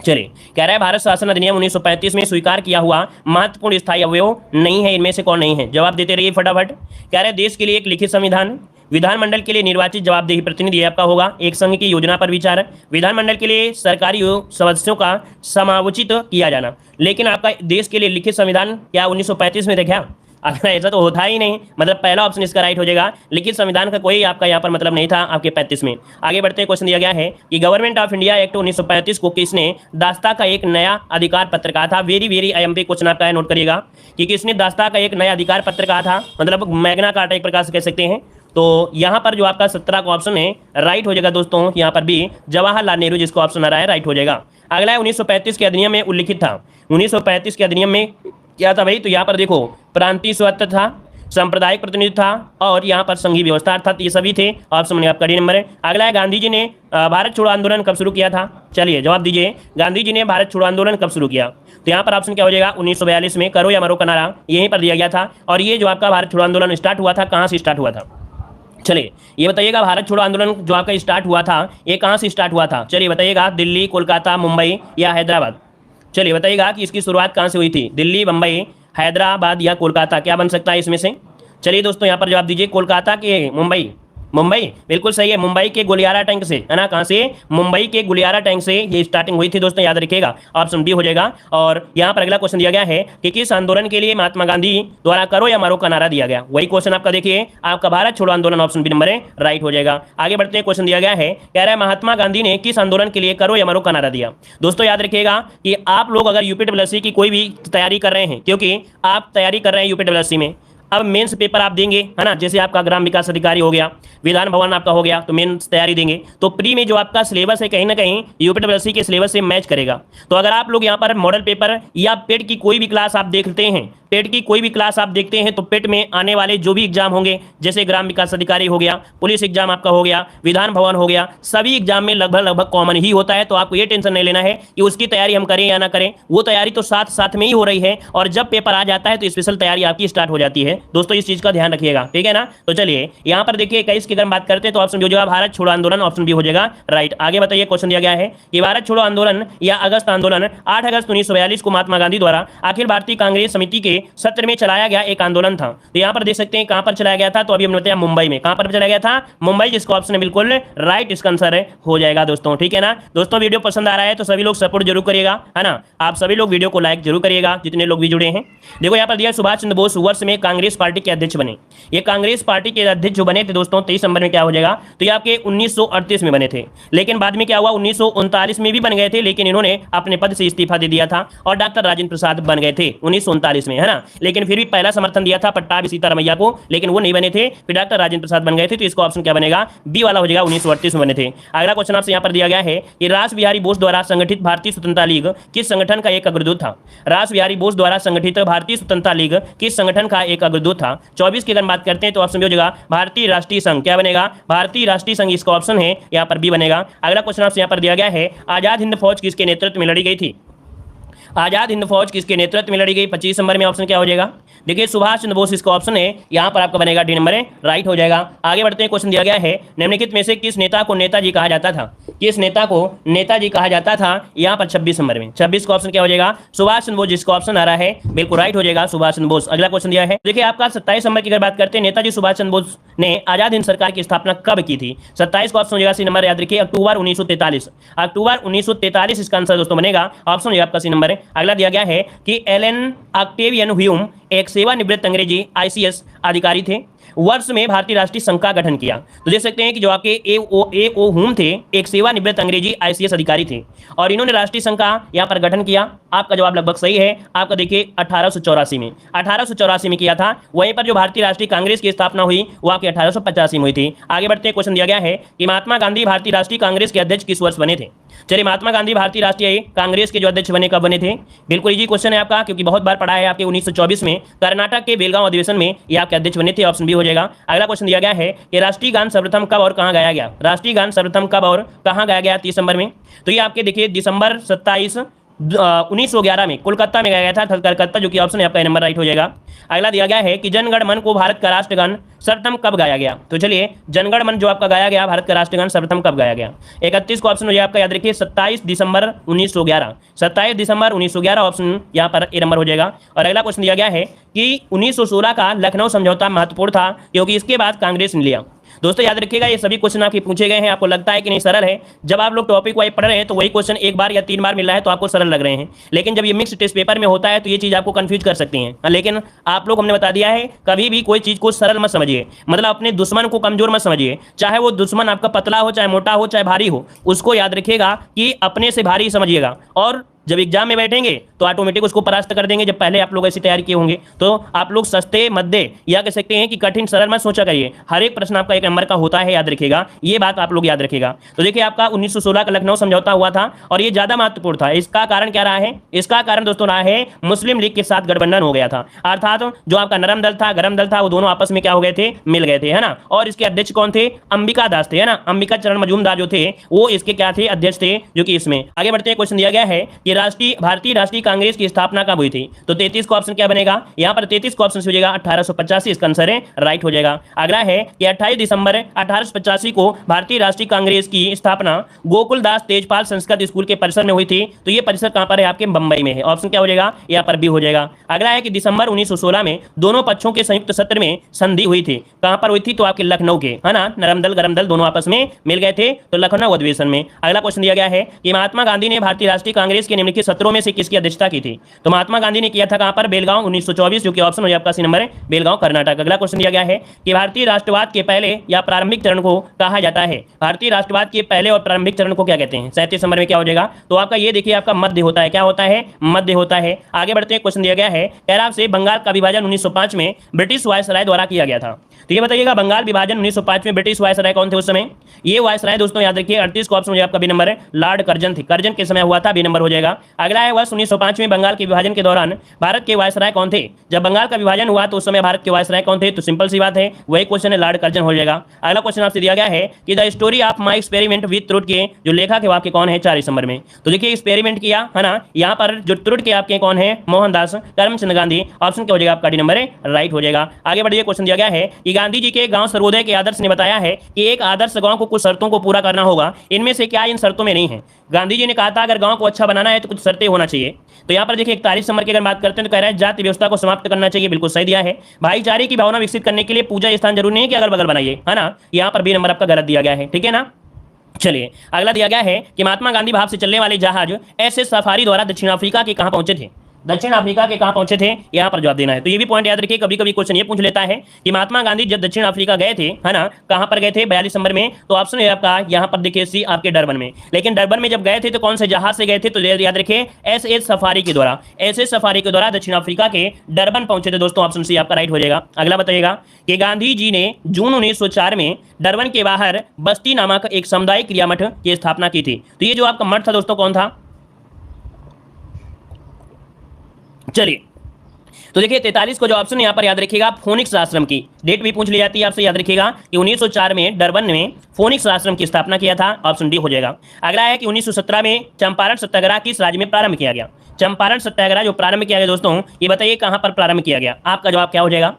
चलिए कह रहा है भारत शासन अधिनियम 1935 में स्वीकार किया हुआ महत्वपूर्ण स्थायी अवयव नहीं है, इनमें से कौन नहीं है? जवाब देते रहिए फटाफट। कह रहा है देश के लिए एक लिखित संविधान, विधानमंडल के लिए निर्वाचित जवाबदेही प्रतिनिधि आपका होगा, एक संघ की योजना पर विचार, विधानमंडल के लिए सरकारी सदस्यों का समावचित किया जाना। लेकिन आपका देश के लिए लिखित संविधान क्या 1935 में देखा? अगर ऐसा तो होता ही नहीं, मतलब पहला ऑप्शन इसका राइट हो जाएगा। लिखित संविधान का कोई आपका यहाँ पर मतलब नहीं था आपके 35 में। आगे बढ़ते क्वेश्चन दिया गया है कि गवर्नमेंट ऑफ इंडिया एक्ट 1935 को किसने दास्ता का एक नया अधिकार पत्र कहा था। वेरी वेरी IMP क्वेश्चन आपका है, नोट करिएगा कि किसने दास्ता का एक नया अधिकार पत्र कहा था, मतलब मैग्ना कार्टा एक प्रकार से कह सकते हैं। तो यहाँ पर जो आपका 17 का ऑप्शन है राइट हो जाएगा दोस्तों, यहाँ पर भी जवाहरलाल नेहरू जिसको ऑप्शन आ रहा है राइट हो जाएगा। अगला है 1935 के अधिनियम में उल्लिखित था। 1935 के अधिनियम में क्या था भाई? तो यहाँ पर देखो प्रांतीय स्वत्व था, सांप्रदायिक प्रतिनिधि था और यहाँ पर संघीय व्यवस्था, अर्थात ये सभी थे। ऑप्शन में आपका डी नंबर है। अगला है गांधी जी ने भारत छोड़ो आंदोलन कब शुरू किया था। चलिए जवाब दीजिए, गांधी जी ने भारत छोड़ो आंदोलन कब शुरू किया। तो यहाँ पर ऑप्शन क्या हो जाएगा? 1942 में, करो या मरो का नारा यहीं पर दिया गया था। और ये जो आपका भारत छोड़ो आंदोलन स्टार्ट हुआ था, कहाँ से स्टार्ट हुआ था? चलिए ये बताइएगा, भारत छोड़ो आंदोलन जो आपका स्टार्ट हुआ था ये कहाँ से स्टार्ट हुआ था? चलिए बताइएगा, दिल्ली, कोलकाता, मुंबई या हैदराबाद। चलिए बताइएगा कि इसकी शुरुआत कहाँ से हुई थी, दिल्ली, मुंबई, हैदराबाद या कोलकाता, क्या बन सकता है इसमें से? चलिए दोस्तों यहाँ पर जवाब दीजिए, कोलकाता के मुंबई। मुंबई बिल्कुल सही है, मुंबई के गुलियारा टैंक से, है ना। कहाँ से? मुंबई के गुलियारा टैंक से ये स्टार्टिंग हुई थी दोस्तों, याद रखिएगा। ऑप्शन डी हो जाएगा। और यहाँ पर अगला क्वेश्चन दिया गया है कि किस आंदोलन के लिए महात्मा गांधी द्वारा करो या मरो का नारा दिया गया। वही क्वेश्चन आपका देखिए, आपका भारत छोड़ो आंदोलन, ऑप्शन बी नंबर है राइट हो जाएगा। आगे बढ़ते क्वेश्चन दिया गया है, कह रहा है महात्मा गांधी ने किस आंदोलन के लिए करो या मरो का नारा दिया। दोस्तों याद रखिएगा कि आप लोग अगर यूपीएससी की कोई भी तैयारी कर रहे हैं, क्योंकि आप तैयारी कर रहे हैं यूपीएससी में, अब मेंस पेपर आप देंगे, है ना। जैसे आपका ग्राम विकास अधिकारी हो गया, विधान भवन आपका हो गया, तो मेंस तैयारी देंगे, तो प्री में जो आपका सिलेबस है कहीं ना कहीं यूपीएससी के सिलेबस से मैच करेगा। तो अगर आप लोग यहाँ पर मॉडल पेपर या पेड की कोई भी क्लास आप देखते हैं पेट की कोई भी क्लास आप देखते हैं तो पेट में आने वाले जो भी एग्जाम होंगे, जैसे ग्राम विकास अधिकारी हो गया, पुलिस एग्जाम आपका हो गया, विधान भवन हो गया, सभी एग्जाम में लगभग लगभग कॉमन ही होता है। तो आपको ये टेंशन नहीं लेना है कि उसकी तैयारी हम करें या ना करें, वो तैयारी तो साथ साथ में ही हो रही है, और जब पेपर आ जाता है तो स्पेशल तैयारी आपकी स्टार्ट हो जाती है। दोस्तों इस चीज का ध्यान रखिएगा, ठीक है ना। तो चलिए यहाँ पर देखिए 21 की अगर बात करते हैं तो ऑप्शन बी हो जाएगा भारत छोड़ो आंदोलन, ऑप्शन बी हो जाएगा राइट। आगे बताइए क्वेश्चन दिया गया है कि भारत छोड़ो आंदोलन या अगस्त आंदोलन 8 अगस्त 1942 को महात्मा गांधी द्वारा अखिल भारतीय कांग्रेस समिति के सत्र में चलाया गया एक आंदोलन था। तो यहाँ पर देख सकते हैं कहां पर चलाया गया था, तो अभी हमने बताया मुंबई में। कहां पर चलाया गया था? मुंबई, जिसका ऑप्शन है बिल्कुल राइट, इसका आंसर हो जाएगा दोस्तों, ठीक है ना। दोस्तों वीडियो पसंद आ रहा है तो सभी लोग सपोर्ट जरूर करिएगा, है ना। आप सभी लोग वीडियो को लाइक जरूर करिएगा जितने लोग भी जुड़े हैं। देखो यहाँ पर दिया सुभाष चंद्र बोस वर्ष में कांग्रेस पार्टी के अध्यक्ष बने। ये कांग्रेस पार्टी के अध्यक्ष जो बने थे दोस्तों 23 नंबर में क्या हो जाएगा, तो ये आपके 1938 में बने थे। लेकिन बाद में क्या हुआ, 1939 में भी बन गए थे, लेकिन इन्होंने अपने पद से इस्तीफा दे दिया था और डॉक्टर राजेंद्र प्रसाद बन गए थे 1939 में, है ना। लेकिन फिर भी पहला समर्थन दिया था पट्टाभी सीतारामैया को, लेकिन वो नहीं बने थे, फिर डॉक्टर राजेंद्र प्रसाद बन गए थे। तो इसका ऑप्शन क्या बनेगा, बी वाला हो जाएगा, 1938 में बने थे। अगला क्वेश्चन आपसे यहाँ पर दिया गया है कि रास बिहारी बोस द्वारा संगठित भारतीय स्वतंत्रता लीग किस संगठन का एक अग्रदूत था। रास बिहारी बोस द्वारा संगठित भारतीय स्वतंत्रता लीग किस संगठन का एक अग्रदूत था। 24 की अगर बात करते हैं तो ऑप्शन बी हो जाएगा भारतीय राष्ट्रीय संघ। क्या बनेगा, भारतीय राष्ट्रीय संघ, इसका ऑप्शन है यहाँ पर बी बनेगा। अगला क्वेश्चन आपसे यहाँ पर दिया गया है आजाद हिंद फौज किसके नेतृत्व में लड़ी गई थी। आजाद हिंद फौज किसके नेतृत्व में लड़ी गई, 25 नंबर में ऑप्शन क्या हो जाएगा, देखिए सुभाष चंद्र बोस, इसका ऑप्शन है यहाँ पर आपका बनेगा डी नंबर है, राइट हो जाएगा। आगे बढ़ते हैं, क्वेश्चन दिया गया है निम्नलिखित में से किस नेता को नेताजी कहा जाता था। किस नेता को नेताजी कहा जाता था, यहाँ पर 26 नंबर में, 26 का ऑप्शन क्या हो जाएगा, सुभाष चंद्र बोस, जिसका ऑप्शन आ रहा है बिल्कुल राइट हो जाएगा, सुभाष चंद्र बोस। अगला क्वेश्चन दिया है, देखिए आपका 27 नंबर की अगर बात करते हैं नेताजी सुभाष चंद्र बोस ने आजाद हिंद सरकार की स्थापना कब की थी। 27 का ऑप्शन हो जाएगा सी नंबर, याद रखिए अक्टूबर 1943, अक्टूबर 1943 इसका आंसर दोस्तों बनेगा, ऑप्शन हो जाएगा आपका सी नंबर है। अगला दिया गया है कि एलन ऑक्टेवियन ह्यूम एक सेवानिवृत्त अंग्रेजी आईसीएस अधिकारी थे, वर्ष में भारतीय राष्ट्रीय संघ का गठन किया। तो देख सकते हैं कि जो आपके ए ओ हुम थे एक सेवानिवृत्त अंग्रेजी आईसीएस अधिकारी थे और इन्होंने राष्ट्रीय संघ का यहाँ पर गठन किया। आपका जवाब लगभग सही है, आपका देखिए 1884 में, 1884 में किया था। वहीं पर जो भारतीय राष्ट्रीय कांग्रेस की स्थापना हुई वो आपके 1885 में हुई थी। आगे बढ़ते हैं, क्वेश्चन दिया गया है कि महात्मा गांधी भारतीय राष्ट्रीय कांग्रेस के अध्यक्ष किस वर्ष बने थे। चलिए महात्मा गांधी भारतीय राष्ट्रीय कांग्रेस के जो अध्यक्ष बने कब बने थे, बिल्कुल इजी क्वेश्चन है आपका, क्योंकि बहुत बार पढ़ा है आपके 1924 में कर्नाटक के बेलगांव अधिवेशन में ये आपके अध्यक्ष बने थे, ऑप्शन बी हो जाएगा। अगला क्वेश्चन दिया गया है कि राष्ट्रीय गान सर्वप्रथम कब और कहां गाया गया। राष्ट्रीय गान सर्वप्रथम कब और कहां गाया गया 30 नंबर में, तो ये आपके देखिए दिसंबर 27 1911 में कोलकाता में गाया गया था, कलकत्ता, जो कि ऑप्शन है आपका नंबर राइट हो जाएगा। अगला दिया गया है कि जनगण मन को भारत का राष्ट्रगान सर्वप्रथम कब गाया गया। तो चलिए जनगण मन जो आपका गाया गया भारत का राष्ट्रगान सर्वप्रथम कब गाया गया, 31 का ऑप्शन हो जाएगा आपका, याद रखिए 27 दिसंबर 1911, 27 दिसंबर 1911 ऑप्शन यहाँ पर ए नंबर हो जाएगा। और अगला क्वेश्चन दिया गया है कि 1916 का लखनऊ समझौता महत्वपूर्ण था क्योंकि इसके बाद कांग्रेस ने लिया। दोस्तों याद रखिएगा ये सभी क्वेश्चन आपके पूछे गए हैं, आपको लगता है कि नहीं सरल है, जब आप लोग टॉपिक वाइज पढ़ रहे हैं तो वही क्वेश्चन एक बार या 3 बार मिल रहा है तो आपको सरल लग रहे हैं, लेकिन जब ये मिक्स टेस्ट पेपर में होता है तो ये चीज आपको कंफ्यूज कर सकती है। लेकिन आप लोग हमने बता दिया है कभी भी कोई चीज को सरल मत समझिए, मतलब अपने दुश्मन को कमजोर मत समझिए, चाहे वो दुश्मन आपका पतला हो, चाहे मोटा हो, चाहे भारी हो, उसको याद रखिएगा कि अपने से भारी समझिएगा, और जब एग्जाम में बैठेंगे तो ऑटोमेटिक उसको परास्त कर देंगे। जब पहले आप लोग ऐसी तैयारी किए होंगे तो आप लोग सस्ते मध्य या कह सकते हैं कि कठिन सरल मत सोचा करिए, हर एक प्रश्न आपका 1 नंबर का होता है, याद रखिएगा, ये बात आप लोग याद रखिएगा। तो देखिए आपका 1916 का लखनऊ समझौता हुआ था और ये ज्यादा महत्वपूर्ण था। इसका कारण क्या रहा है, इसका कारण दोस्तों रहा है मुस्लिम लीग के साथ गठबंधन हो गया था, अर्थात जो आपका नरम दल था गरम दल था वो दोनों आपस में क्या हो गए थे, मिल गए थे, है ना। और इसके अध्यक्ष कौन थे, अंबिका दास थे, है ना, अंबिका चरण मजूमदार जो थे वो इसके क्या थे, अध्यक्ष थे, जो कि इसमें। आगे बढ़ते हैं, क्वेश्चन दिया गया है कि भारतीय राष्ट्रीय कांग्रेस की स्थापना कब हुई थी। तो 33 का ऑप्शन क्या बनेगा, यहां पर 33 का ऑप्शन हो जाएगा 1885, इसका आंसर है राइट हो जाएगा। अगला है कि 28 दिसंबर 1885 को भारतीय राष्ट्रीय कांग्रेस की स्थापना गोकुल दास तेजपाल संस्कृत स्कूल के परिसर में हुई थी। तो ये परिसर कहां पर है, आपके बंबई में है, ऑप्शन क्या हो जाएगा, यहां पर बी हो जाएगा। अगला है कि दिसंबर 1916 में दोनों पक्षों के संयुक्त सत्र में संधि हुई थी, कहां पर हुई थी, तो आपके लखनऊ के, है ना, नरम दल गरम दल दोनों आपस में मिल गए थे, तो लखनऊ अधिवेशन में। अगला क्वेश्चन दिया गया है कि महात्मा गांधी ने भारतीय राष्ट्रीय कांग्रेस के निम्नलिखित सत्रों में से किसकी अध्यक्षता की थी। तो महात्मा गांधी ने किया था कहां पर, बेलगांव 1924, जो कि ऑप्शन हो आपका सी नंबर है, बेलगांव कर्नाटक। अगला क्वेश्चन दिया गया है कि भारतीय राष्ट्रवाद के पहले या प्रारंभिक चरण को कहा जाता है। भारतीय राष्ट्रवाद के पहले और प्रारंभिक चरण को क्या कहते हैं, 37 नंबर में क्या हो जाएगा, तो आपका ये देखिए आपका मध्य होता है, क्या होता है, मध्य होता है। आगे बढ़ते हैं, क्वेश्चन दिया गया है कैराब से बंगाल का विभाजन 1905 में ब्रिटिश वायसराय द्वारा किया गया था। तो ये बताइएगा बंगाल विभाजन 1905 में ब्रिटिश वायसराय कौन थे उस समय, ये वायसराय दोस्तों याद रखिए 38 का ऑप्शन हो जाएगा आपका बी नंबर है, लॉर्ड कर्जन थे, कर्जन के समय हुआ था, बी नंबर हो जाएगा। जाएगा। अगला है वर्ष 1905 में बंगाल के विभाजन के दौरान भारत के वायसराय कौन थे? जब बंगाल का विभाजन हुआ तो उस समय भारत के वायसराय कौन थे? तो सिंपल सी बात है, वही क्वेश्चन है, लॉर्ड कर्जन हो जाएगा। अगला क्वेश्चन आपसे दिया गया है कि the story of my experiment with truth के जो लेखक है आपके कौन है 4 दिसंबर में? तो देखिए एक्सपेरिमेंट किया है ना, यहाँ पर जो ट्रुथ के आपके कौन है? मोहनदास करमचंद गांधी। ऑप्शन क्या हो जाएगा आपका? डी नंबर राइट हो जाएगा। आगे बढ़िए, क्वेश्चन दिया गया है कि गांधी जी के गांव सर्वोदय के आदर्श ने बताया है कि एक आदर्श गांव को कुछ शर्तों को पूरा करना होगा, इनमें से क्या इन शर्तों में नहीं है? गांधी जी ने कहा था अगर गांव को अच्छा बनाना है तो कुछ शर्तें होना चाहिए। तो यहाँ पर देखिए 41 नंबर की अगर बात करते हैं तो कह रहा है जाति व्यवस्था को समाप्त करना चाहिए, बिल्कुल सही दिया है। भाईचारे की भावना विकसित करने के लिए पूजा स्थान जरूरी नहीं है कि अगल बगल बनाइए, है ना, यहाँ पर बी नंबर आपका गलत दिया गया है, ठीक है ना। चलिए अगला दिया गया है कि महात्मा गांधी भाव से चलने वाले जहाज एसएस सफारी द्वारा दक्षिण अफ्रीका के कहां पहुंचे थे? दक्षिण अफ्रीका के कहां पहुंचे थे, यहां पर जवाब देना है। तो ये भी पॉइंट याद रखिए, कभी कभी क्वेश्चन ये पूछ लेता है कि महात्मा गांधी जब दक्षिण अफ्रीका गए थे, है ना, कहां पर गए थे? 42 नंबर में। तो ऑप्शन है आपका यहां पर देखिए सी आपके डरबन में। लेकिन डरबन में जब गए थे तो कौन से जहाज से गए थे? तो याद रखिए एसएस सफारी के द्वारा, एसएस सफारी के द्वारा दक्षिण अफ्रीका के डरबन पहुंचे थे दोस्तों। ऑप्शन सी आपका राइट हो जाएगा। अगला बताइएगा कि गांधी जी ने जून 1904 में डरबन के बाहर बस्ती नामक एक सामुदायिक क्रिया मठ की स्थापना की थी। तो ये जो आपका मठ था दोस्तों कौन था? चलिए तो देखिए 43 को जो ऑप्शन यहाँ पर याद रखिएगा फोनिक्स आश्रम की डेट भी पूछ ली जाती है आपसे, याद रखिएगा कि 1904 में डरबन में फोनिक्स आश्रम की स्थापना किया था। ऑप्शन डी हो जाएगा। अगला है कि 1917 में चंपारण सत्याग्रह किस राज्य में प्रारंभ किया गया? चंपारण सत्याग्रह जो प्रारंभ किया गया दोस्तों, ये बताइए कहां पर प्रारंभ किया गया? आपका जवाब क्या हो जाएगा?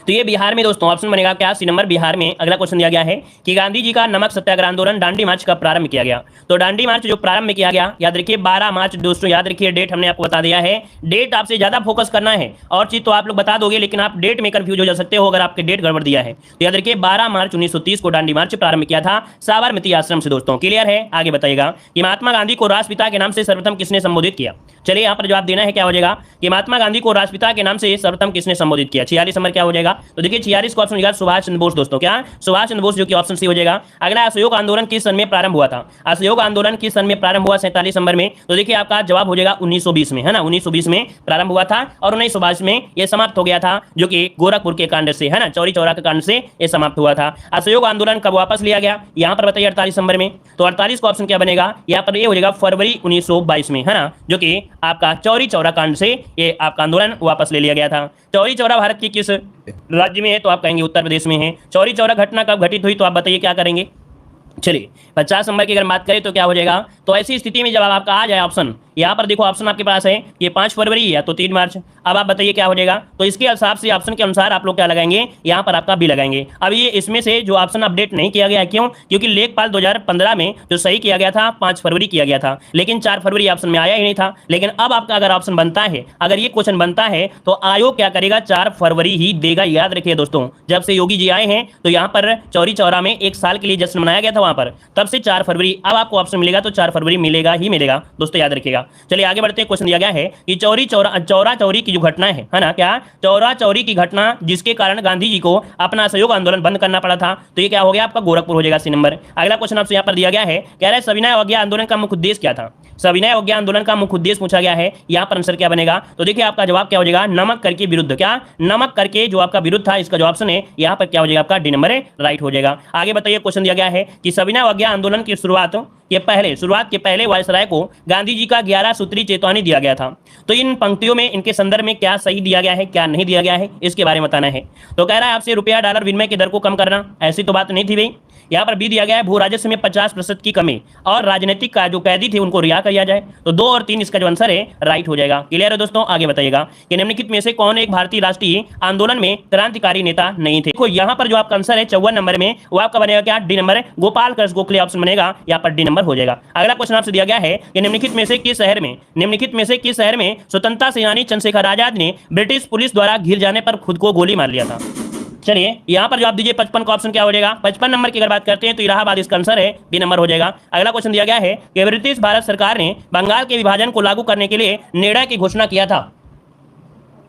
तो ये बिहार में दोस्तों, ऑप्शन बनेगा क्या? सी नंबर बिहार में। अगला क्वेश्चन दिया गया है कि गांधी जी का नमक सत्याग्रह आंदोलन दांडी मार्च कब प्रारंभ किया गया? तो दांडी मार्च जो प्रारंभ किया गया, याद रखिए 12 मार्च दोस्तों, याद रखिए डेट हमने आपको बता दिया है। डेट आपसे ज्यादा फोकस करना है, और चीज तो आप लोग बता दोगे लेकिन आप डेट में कंफ्यूज हो जा सकते हो अगर आपके डेट गड़बड़ दिया है। तो याद रखिए 12 मार्च 1930 को दांडी मार्च प्रारंभ किया था साबरमती आश्रम से दोस्तों। क्लियर है? आगे बताइएगा कि महात्मा गांधी को राष्ट्रपिता के नाम से सर्वप्रथम किसने संबोधित किया? चलिए यहाँ पर जवाब देना है, क्या हो जाएगा कि महात्मा गांधी को राष्ट्रपिता के नाम से सर्वप्रथम किसने संबोधित किया? 46 नंबर क्या हो जाएगा? तो देखिए 46 का ऑप्शन हो जाएगा सुभाष चंद्र बोस दोस्तों। क्या? सुभाष चंद्र बोस, जो कि ऑप्शन सी हो जाएगा। अगला असहयोग आंदोलन किस सन में प्रारंभ हुआ था? असहयोग आंदोलन किस सन में प्रारंभ हुआ? 47 नंबर में। तो देखिए आपका जवाब हो जाएगा 1920 में, है ना, 1920 में प्रारंभ हुआ था और 1922 में यह समाप्त हो गया था, जो कि गोरखपुर के कांड से, है ना, चौरी चौरा के कांड से यह समाप्त हुआ था। असहयोग आंदोलन कब वापस लिया गया? यहाँ पर बताइए 48 नंबर में। तो 48 का ऑप्शन क्या बनेगा? यहाँ पर ये हो जाएगा फरवरी 1922 में, है ना, जो कि आपका चौरी चौरा कांड से ये आपका आंदोलन वापस ले लिया गया था। चौरी चौरा भारत की किस राज्य में है? तो आप कहेंगे उत्तर प्रदेश में है। चौरी चौरा घटना कब घटित हुई? तो आप बताइए क्या करेंगे? चलिए 50 नंबर की अगर बात करें तो क्या हो जाएगा? तो ऐसी स्थिति में जब आपका आ जाए ऑप्शन, यहाँ पर देखो ऑप्शन आपके पास है ये 5 फरवरी या तो 3 मार्च। अब आप बताइए क्या हो जाएगा? तो इसके हिसाब से ऑप्शन के अनुसार आप लोग क्या लगाएंगे? यहाँ पर आपका बी लगाएंगे। अब ये इसमें से जो ऑप्शन अपडेट नहीं किया गया है, क्यों? क्योंकि लेखपाल 2015 में जो सही किया गया था 5 फरवरी किया गया था, लेकिन 4 फरवरी ऑप्शन में आया ही नहीं था। लेकिन अब आपका अगर ऑप्शन बनता है, अगर ये क्वेश्चन बनता है तो आयोग क्या करेगा? 4 फरवरी ही देगा। याद रखिए दोस्तों, जब से योगी जी आए हैं तो यहाँ पर चौरी चौरा में 1 साल के लिए जश्न मनाया गया था वहां पर, तब से 4 फरवरी अब आपको ऑप्शन मिलेगा तो 4 फरवरी मिलेगा ही मिलेगा दोस्तों, याद रखिएगा। चलिए आगे बढ़ते हैं। क्वेश्चन दिया गया है कि चौरी चौरी की जो घटना है ना, क्या चौरा चौरी की घटना जिसके कारण गांधी जी को अपना असहयोग आंदोलन बंद करना पड़ा था, तो ये क्या हो गया आपका? गोरखपुर हो जाएगा, सी नंबर। अगला क्वेश्चन आपसे यहाँ पर दिया गया है, कह रहा है सविनय अवज्ञा आंदोलन का मुख्य उद्देश्य क्या था? सविनय अवज्ञा आंदोलन का मुख्य उद्देश्य पूछा गया है, यहाँ पर आंसर क्या बनेगा? तो देखिए आपका जवाब क्या हो जाएगा? नमक कर के विरुद्ध। क्या? नमक करके जो आपका विरुद्ध था, इसका जो ऑप्शन है यहाँ पर क्या हो जाएगा आपका? डी नंबर राइट हो जाएगा। आगे बताइए, क्वेश्चन दिया गया है कि सविनय अवज्ञा आंदोलन की शुरुआत के पहले वायसराय को गांधी जी का 11 सूत्री चेतावनी दिया गया था। तो इन पंक्तियों में, इनके संदर्भ में क्या सही दिया गया है, क्या नहीं दिया गया है, इसके बारे में बताना है। तो कह रहा है आपसे रुपया डॉलर विनिमय की दर को कम करना, ऐसी तो बात नहीं थी भाई। यहाँ पर बी दिया गया है भू राजस्व में 50% की कमी और राजनीतिक का जो कैदी थे उनको रिहा किया जाए। तो 2 और 3 इसका जो आंसर है राइट हो जाएगा। क्लियर है दोस्तों? आगे बताइएगा कि निम्नलिखित में से कौन एक भारतीय राष्ट्रीय आंदोलन में क्रांतिकारी नेता नहीं थे? देखो यहाँ पर जो आपका आंसर है 54 नंबर में, वो आपका बनेगा क्या? D number. Gopal Krishna Gokhale option बनेगा, यहाँ पर डी नंबर हो जाएगा। अगला क्वेश्चन आपसे दिया गया है कि निम्नलिखित में से किस शहर में स्वतंत्रता सेनानी चंद्रशेखर आजाद ने ब्रिटिश पुलिस द्वारा घिर जाने पर खुद को गोली मार लिया था? चलिए यहाँ पर जवाब दीजिए। 55 का ऑप्शन क्या हो जाएगा? 55 नंबर की अगर बात करते हैं तो इलाहाबाद इसका आंसर है, बी नंबर हो जाएगा। अगला क्वेश्चन दिया गया है कि ब्रिटिश भारत सरकार ने बंगाल के विभाजन को लागू करने के लिए निर्णय की घोषणा किया था।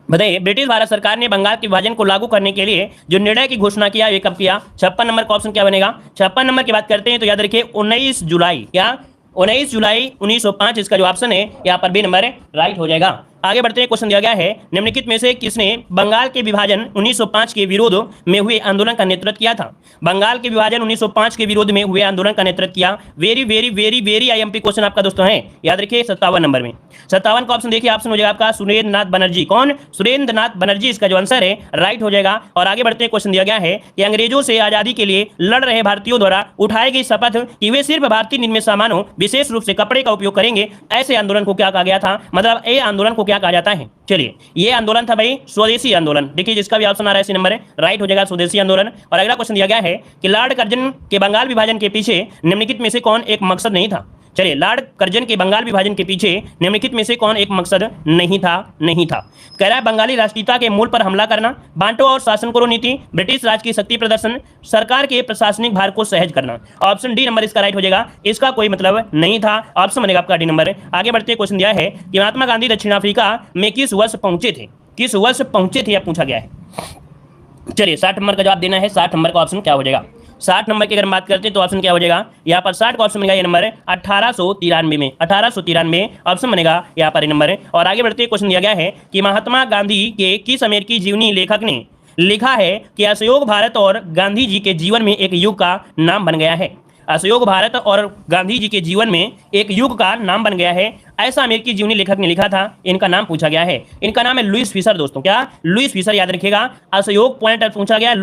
बताइए, ब्रिटिश भारत सरकार ने बंगाल के विभाजन को लागू करने के लिए जो निर्णय की घोषणा किया, ये कब किया? 56 नंबर का ऑप्शन क्या बनेगा? 56 नंबर की बात करते हैं तो याद रखिए 19 जुलाई। क्या? 19 जुलाई 1905 इसका जो ऑप्शन है यहाँ पर बी नंबर राइट हो जाएगा। आगे बढ़ते हैं, क्वेश्चन दिया गया है निम्नलिखित में से किसने बंगाल के विभाजन 1905 के विरोध में हुए आंदोलन का नेतृत्व किया था। बंगाल के विभाजन 1905 के विरोध में हुए आंदोलन का नेतृत्व किया। Very very very very IMP question आपका दोस्तों है, याद रखिए 57 नंबर में। 57 का ऑप्शन देखिए, ऑप्शन हो जाएगा आपका सुरेंद्र नाथ बनर्जी। कौन? सुरेंद्र नाथ बनर्जी इसका जो आंसर है राइट हो जाएगा। और आगे बढ़ते हैं, क्वेश्चन दिया गया है कि अंग्रेजों से आजादी के लिए लड़ रहे भारतीयों द्वारा उठाई गई शपथ कि वे सिर्फ भारतीय निर्मित सामानों विशेष रूप से कपड़े का उपयोग करेंगे, ऐसे आंदोलन को क्या कहा गया था, मतलब ये आंदोलन को क्या कहा जाता है। चलिए, ये आंदोलन था भाई स्वदेशी आंदोलन। देखिए जिसका भी ऑप्शन आ रहा है इसी नंबर है, राइट हो जाएगा स्वदेशी आंदोलन। और अगला क्वेश्चन दिया गया है कि लॉर्ड कर्जन के बंगाल विभाजन के पीछे निम्नलिखित में से कौन एक मकसद नहीं था। चलिए, लॉर्ड कर्जन के बंगाल विभाजन के पीछे निम्नलिखित में से कौन एक मकसद नहीं था। कह रहा है बंगाली राष्ट्रीयता के मूल पर हमला करना, बांटो और शासन करो नीति, ब्रिटिश राज की शक्ति प्रदर्शन, सरकार के प्रशासनिक भार को सहज करना। ऑप्शन डी नंबर इसका राइट हो जाएगा, इसका कोई मतलब नहीं था। ऑप्शन बनेगा आपका डी नंबर। आगे बढ़ते क्वेश्चन दिया है कि महात्मा गांधी दक्षिण अफ्रीका में किस वर्ष पहुंचे थे, किस वर्ष पहुंचे थे यह पूछा गया है। चलिए 60 नंबर का जवाब देना है। 60 नंबर का ऑप्शन क्या हो जाएगा। 60 नंबर की अगर बात करते हैं तो ऑप्शन क्या हो जाएगा यहाँ पर 60 का ऑप्शन बनेगा ये नंबर है 1893 में। 1893 ऑप्शन बनेगा यहाँ पर नंबर है। और आगे बढ़ते क्वेश्चन दिया गया है कि महात्मा गांधी के किस अमेरिकी जीवनी लेखक ने लिखा है कि असहयोग भारत और गांधी जी के जीवन में एक युग का नाम बन गया है। असहयोग भारत और गांधी जी के जीवन में एक युग का नाम बन गया है, ऐसा अमेरिकी जीवनी लेखक ने लिखा था। इनका नाम पूछा गया है, इनका नाम है लुईस फिशर। दोस्तों क्या? लुईस फिशर, याद रखिएगा। असहयोग पॉइंट पूछा गया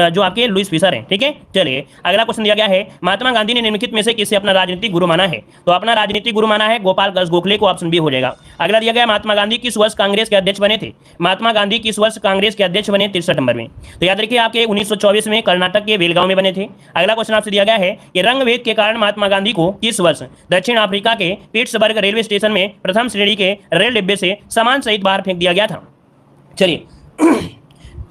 जो आपके लुईस फिशर हैं, ठीक है। चलिए अगला क्वेश्चन दिया गया है महात्मा गांधी ने निम्नलिखित में से किसे अपना राजनीतिक गुरु माना है। तो अपना राजनीतिक गुरु माना है गोपाल दास गोखले को, ऑप्शन बी हो जाएगा। अगला दिया गया महात्मा गांधी किस वर्ष कांग्रेस के अध्यक्ष बने थे। महात्मा गांधी किस वर्ष कांग्रेस के अध्यक्ष बने 63 नंबर में। तो याद रखिए आपके 1924 में कर्नाटक के बेलगांव में बने थे। अगला क्वेश्चन आपसे दिया गया है कि रंगभेद के कारण महात्मा गांधी को किस वर्ष दक्षिण अफ्रीका के पिट्सबर्ग रेलवे स्टेशन में प्रथम श्रेणी के रेल डिब्बे से सामान सहित बाहर फेंक दिया गया था। चलिए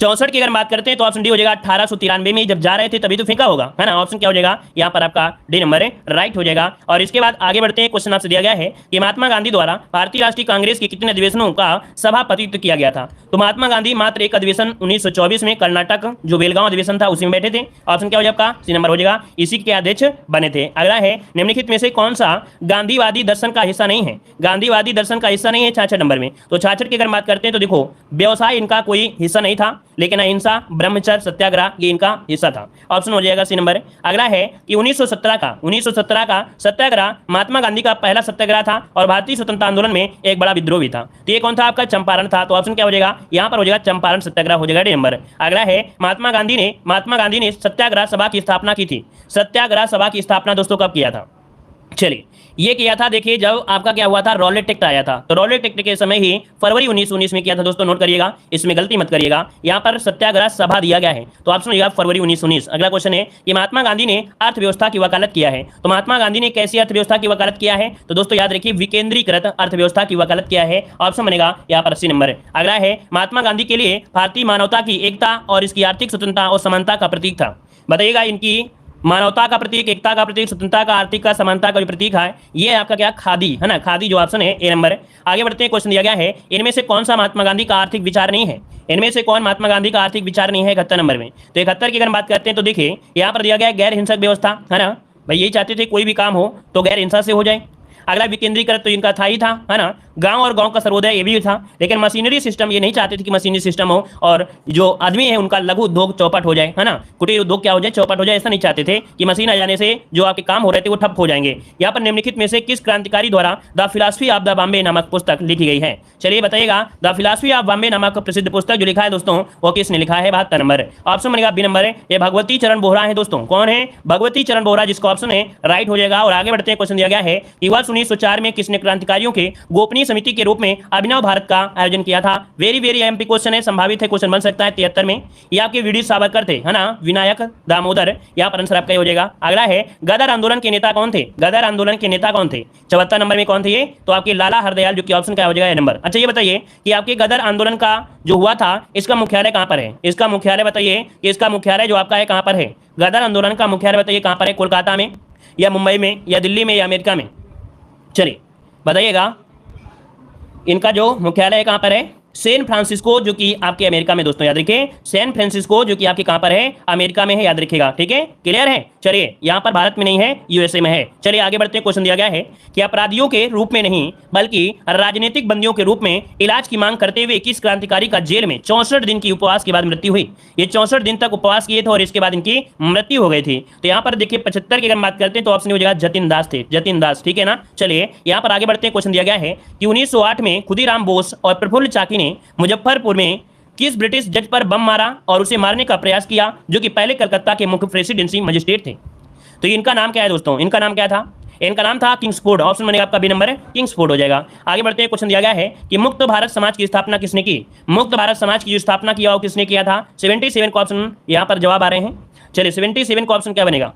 64 की अगर बात करते हैं तो ऑप्शन डी हो जाएगा। 1893 में जब जा रहे थे तभी तो फेंका होगा, है ना। ऑप्शन क्या हो जाएगा यहाँ पर आपका डी नंबर है, राइट हो जाएगा। और इसके बाद आगे बढ़ते हैं, क्वेश्चन आपसे दिया गया है कि महात्मा गांधी द्वारा भारतीय राष्ट्रीय कांग्रेस के कितने अधिवेशनों का सभापतित्व किया गया था। तो महात्मा गांधी मात्र एक अधिवेशन 1924 में कर्नाटक जो बेलगांव अधिवेशन था उसी में बैठे थे। ऑप्शन क्या हो जाएगा, सी नंबर हो जाएगा, इसी के अध्यक्ष बने थे। अगला है निम्नलिखित में से कौन सा गांधीवादी दर्शन का हिस्सा नहीं है। गांधीवादी दर्शन का हिस्सा नहीं है 66 नंबर में। तो 66 की अगर बात करते हैं तो देखो व्यवसाय इनका कोई हिस्सा नहीं था, लेकिन अहिंसा ब्रह्मचर्य सत्याग्रह ये इनका हिस्सा था। ऑप्शन हो जाएगा सी नंबर। अगला है कि 1917 का सत्याग्रह महात्मा गांधी का पहला सत्याग्रह था और भारतीय स्वतंत्रता आंदोलन में एक बड़ा विद्रोह भी था। तो ये कौन था आपका, चंपारण था। तो ऑप्शन क्या हो जाएगा यहाँ पर हो जाएगा चंपारण सत्याग्रह हो जाएगा डी नंबर। अगला है महात्मा गांधी ने सत्याग्रह सभा की स्थापना की थी। सत्याग्रह सभा की स्थापना दोस्तों कब किया था। चलिए ये किया था, देखिए जब आपका क्या हुआ था, रॉलेट एक्ट आया था। तो रॉलेट एक्ट के समय ही फरवरी 1919 में किया था दोस्तों, नोट करिएगा, इसमें गलती मत करिएगा। यहाँ पर सत्याग्रह सभा दिया गया है तो ऑप्शन होगा फरवरी 1919। अगला क्वेश्चन है कि महात्मा गांधी ने अर्थव्यवस्था की वकालत किया है। तो महात्मा गांधी ने कैसी अर्थव्यवस्था की वकालत किया है। तो दोस्तों याद रखिए विकेंद्रीकृत अर्थव्यवस्था की वकालत किया है। ऑप्शन बनेगा यहाँ पर 80 नंबर। अगला है महात्मा गांधी के लिए भारतीय मानवता की एकता और इसकी आर्थिक स्वतंत्रता और समानता का प्रतीक था। बताइएगा इनकी मानवता का प्रतीक, एकता का प्रतीक, स्वतंत्रता का, आर्थिक का, समानता का जो प्रतीक है ये आपका क्या, खादी, है ना। खादी जो ऑप्शन है ए नंबर है। आगे बढ़ते हैं, क्वेश्चन दिया गया है इनमें से कौन सा महात्मा गांधी का आर्थिक विचार नहीं है। इनमें से कौन महात्मा गांधी का आर्थिक विचार नहीं है 71 नंबर में। तो 71 की अगर बात करते हैं तो देखिए यहाँ पर दिया गया गैर हिंसक व्यवस्था, है ना। भाई यही चाहते थे कोई भी काम हो तो गैर हिंसा से हो जाए। अगला विकेंद्रीकृत तो इनका था ही था, है ना। गांव और गांव का सर्वोदय ये भी था, लेकिन मशीनरी सिस्टम ये नहीं चाहते थे कि मशीनरी सिस्टम हो और जो आदमी है उनका लघु उद्योग चौपट हो जाए, है ना। कुटीर उद्योग क्या हो जाए, चौपट हो जाए। ऐसा नहीं चाहते थे कि मशीन आ जाने से जो आपके काम हो रहे थे वो ठप हो जाएंगे। यहाँ पर निम्नलिखित में से किस क्रांतिकारी द्वारा the philosophy of the Bombay नामक पुस्तक लिखी गई है। चलिए बताइएगा द फिलॉसफी ऑफ बॉम्बे नामक प्रसिद्ध पुस्तक जो लिखा है दोस्तों वो किसने लिखा है, 72 नंबर। ऑप्शन बनेगा बी नंबर है, ये भगवती चरण बोहरा है दोस्तों। कौन है, भगवती चरण बोहरा, जिसका ऑप्शन है राइट हो जाएगा। और आगे बढ़ते हैं, क्वेश्चन दिया गया है कि वर्ष 1904 में किसने क्रांतिकारियों के गोपनीय समिति के रूप में अभिनव भारत का आयोजन किया था। वेरी वेरी एमपी क्वेश्चन है, संभावित है क्वेश्चन बन सकता है 73 में। ये आपके वीडी सावरकर थे, है ना, विनायक दामोदर, यहाँ पर आंसर आपका हो जाएगा। अगला है गदर आंदोलन के नेता कौन थे। गदर आंदोलन के नेता कौन थे, 74 नंबर में कौन थे ये, तो आपके लाला हरदयाल, जो कि ऑप्शन क्या हो जाएगा नंबर। अच्छा ये बताइए कि आपके गदर आंदोलन का जो हुआ था इसका मुख्यालय कहाँ पर है। इसका मुख्यालय बताइए कि इसका मुख्यालय जो आपका है कहाँ पर है। गदर आंदोलन का मुख्यालय बताइए कहाँ पर है, कोलकाता में या मुंबई में या दिल्ली में या अमेरिका में। चलिए बताइएगा इनका जो मुख्यालय कहाँ पर है, सैन फ्रांसिस्को, जो कि आपके अमेरिका में दोस्तों, याद रखिए सैन फ्रांसिस्को जो कि आपके कहाँ पर है, अमेरिका में है, याद रखिएगा, ठीक है, क्लियर है। चलिए यहाँ पर भारत में नहीं है, यूएसए में है। चलिए आगे बढ़ते हैं। क्वेश्चन दिया गया है कि अपराधियों के रूप में नहीं बल्कि राजनीतिक बंदियों के रूप में इलाज की मांग करते हुए 21 क्रांतिकारी का जेल में 64 दिन की उपवास के बाद मृत्यु हुई। ये 64 दिन तक उपवास किए थे और इसके बाद इनकी मृत्यु हो गई थी। तो यहाँ पर देखिए 75 की अगर बात करते हैं तो ऑप्शन हो जाएगा जतिन दास थे, जतिन दास, ठीक है ना। चलिए यहाँ पर आगे बढ़ते हैं। क्वेश्चन दिया गया है कि 1908 में खुदीराम बोस और प्रफुल्ल चाकी ने मुजफ्फरपुर में किस ब्रिटिश जज पर बम मारा और उसे मारने का प्रयास किया, जो कि पहले कलकत्ता के मुख्य प्रेसिडेंसी मजिस्ट्रेट थे। तो इनका नाम क्या है दोस्तों? इनका नाम क्या था? इनका नाम था किंग्सफोर्ड। ऑप्शन बनेगा आपका बी नंबर है, किंग्सफोर्ड हो जाएगा। आगे बढ़ते हैं। क्वेश्चन दिया गया है कि मुक्त भारत समाज की स्थापना किसने की? मुक्त भारत समाज की जो स्थापना किया वो किसने किया था? 77 का ऑप्शन यहाँ पर जवाब आ रहे हैं। चलिए 77 का ऑप्शन क्या बनेगा?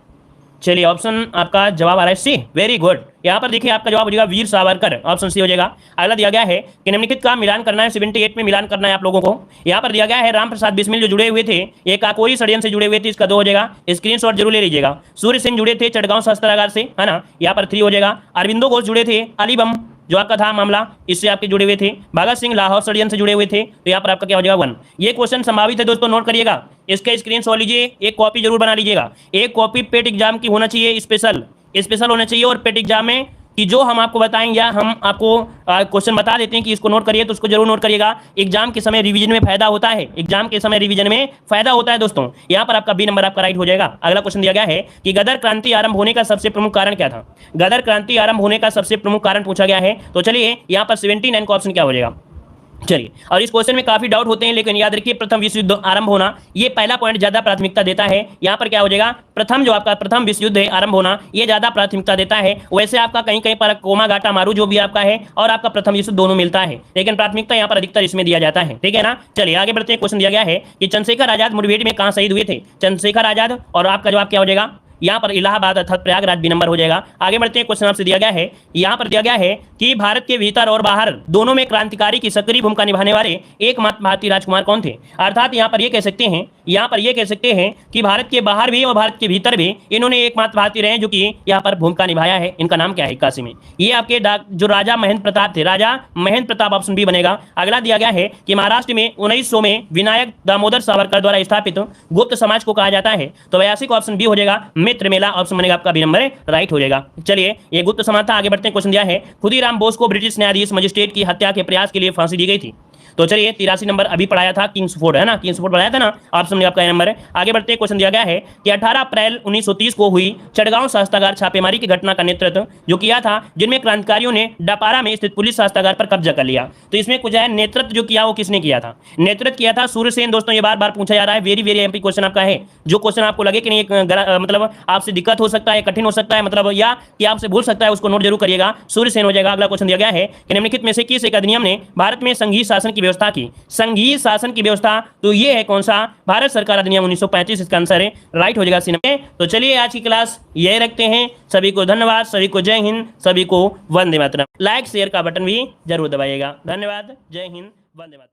चलिए ऑप्शन आपका जवाब आ रहा है सी, वेरी गुड। यहाँ पर देखिए आपका जवाब हो जाएगा वीर सावरकर, ऑप्शन सी हो जाएगा। अगला दिया गया है कि निम्नलिखित का मिलान करना है, 78 में मिलान करना है आप लोगों को। यहाँ पर दिया गया है राम प्रसाद बिस्मिल जो जुड़े हुए थे ये काकोरी षड्यंत्र से जुड़े हुए थे, इसका 2 हो जाएगा। स्क्रीनशॉट जरूर ले लीजिएगा। सूर्य सेन जुड़े थे चटगांव शस्त्रागार से, है ना, यहाँ पर 3 हो जाएगा। अरविंदो घोष जुड़े थे अली बम जो आपका था मामला, इससे आपके जुड़े हुए थे। भगत सिंह लाहौर षड्यंत्र से जुड़े हुए थे, तो यहाँ पर आपका क्या हो जाएगा 1। ये क्वेश्चन संभावित है दोस्तों, नोट करिएगा, इसका स्क्रीनशॉट लीजिए, एक कॉपी जरूर बना लीजिएगा। एक कॉपी पेट एग्जाम की होना चाहिए, स्पेशल होना चाहिए। और पेट एग्जाम में कि जो हम आपको बताएंगे या हम आपको क्वेश्चन बता देते हैं कि इसको नोट करिए, तो उसको जरूर नोट करिएगा। एग्जाम के समय रिवीजन में फायदा होता है, एग्जाम के समय रिवीजन में फायदा होता है दोस्तों। यहाँ पर आपका बी नंबर आपका राइट हो जाएगा। अगला क्वेश्चन दिया गया है कि गदर क्रांति आरंभ होने का सबसे प्रमुख कारण क्या था? गदर क्रांति आरंभ होने का सबसे प्रमुख कारण पूछा गया है। तो चलिए यहाँ पर 79 का ऑप्शन क्या हो जाएगा? चलिए, और इस क्वेश्चन में काफी डाउट होते हैं, लेकिन याद रखिए प्रथम विश्व युद्ध आरंभ होना, ये पहला पॉइंट ज्यादा प्राथमिकता देता है। यहाँ पर क्या हो जाएगा? प्रथम जो आपका प्रथम विश्व युद्ध है आरंभ होना, ये ज्यादा प्राथमिकता देता है। वैसे आपका कहीं कहीं पर कोमा गाटा मारू जो भी आपका है और आपका प्रथम विश्व दोनों मिलता है, लेकिन प्राथमिकता यहाँ पर अधिकतर इसमें दिया जाता है, ठीक है ना। चलिए आगे बढ़ते हैं। क्वेश्चन दिया गया है कि चंद्रशेखर आजाद मुठभेड़ में कहाँ शहीद हुए थे? चंद्रशेखर आजाद, और आपका जवाब क्या हो जाएगा? यहाँ पर इलाहाबाद अर्थात प्रयागराज बी नंबर हो जाएगा। आगे बढ़ते हैं। क्वेश्चन आपसे दिया गया है, यहाँ पर दिया गया है कि भारत के भीतर और बाहर दोनों में क्रांतिकारी की सक्रिय भूमिका निभाने वाले एकमात्र भारतीय राजकुमार कौन थे? अर्थात यहाँ पर ये कह सकते हैं, यहाँ पर ये कह सकते हैं कि भारत के बाहर भी और भारत के भीतर भी इन्होंने एकमात्र भारतीय रहे जो कि यहाँ पर भूमिका निभाया है। इनका नाम क्या है? 81 में ये आपके जो राजा महेंद्र प्रताप थे, राजा महेंद्र प्रताप, ऑप्शन बी बनेगा। अगला दिया गया है कि महाराष्ट्र में 1900 में विनायक दामोदर सावरकर द्वारा स्थापित गुप्त समाज को कहा जाता है, तो 82 का ऑप्शन बी हो जाएगा। मित्र मेला, ऑप्शन बनेगा आपका बी नंबर राइट हो जाएगा। चलिए ये गुप्त समाज था। आगे बढ़ते हैं। क्वेश्चन दिया है खुदीराम बोस को ब्रिटिश न्यायाधीश मजिस्ट्रेट की हत्या के प्रयास के लिए फांसी दी गई थी। तो चलिए 83 नंबर अभी पढ़ाया था, किंग्सफोर्ड, है ना, किंग्सफोर्ड पढ़ाया था ना, ऑप्शन में आपका नंबर है। आगे बढ़ते हैं। क्वेश्चन दिया गया है कि 18 अप्रैल 1930 को हुई चटगांव शस्त्रागार छापेमारी की घटना का नेतृत्व जो किया था, जिनमें क्रांतिकारियों ने डपारा में स्थित पुलिस शस्त्रागार पर कब्जा कर लिया। तो इसमें कुछ है, नेतृत्व जो किया वो किसने किया था? नेतृत्व किया था सूर्यसेन। दोस्तों ये बार बार पूछा जा रहा है, वेरी वेरी एमपी क्वेश्चन आपका है। जो क्वेश्चन आपको लगे कि नहीं मतलब आपसे दिक्कत हो सकता है, कठिन हो सकता है, मतलब या कि आपसे भूल सकता है, उसको नोट जरूर करिएगा, सूर्यसेन हो जाएगा। अगला क्वेश्चन दिया गया है कि निम्नलिखित में से किस एक अधिनियम ने भारत में संघीय शासन की व्यवस्था की? संघीय शासन की व्यवस्था, तो ये है कौन सा? भारत सरकार अधिनियम 1935, इसका आंसर है राइट हो जाएगा सी नंबर। तो चलिए आज की क्लास यही रखते हैं। सभी को धन्यवाद, सभी को जय हिंद, सभी को वंदे मातरम। लाइक शेयर का बटन भी जरूर दबाइएगा। धन्यवाद, जय हिंद, वंदे मातरम।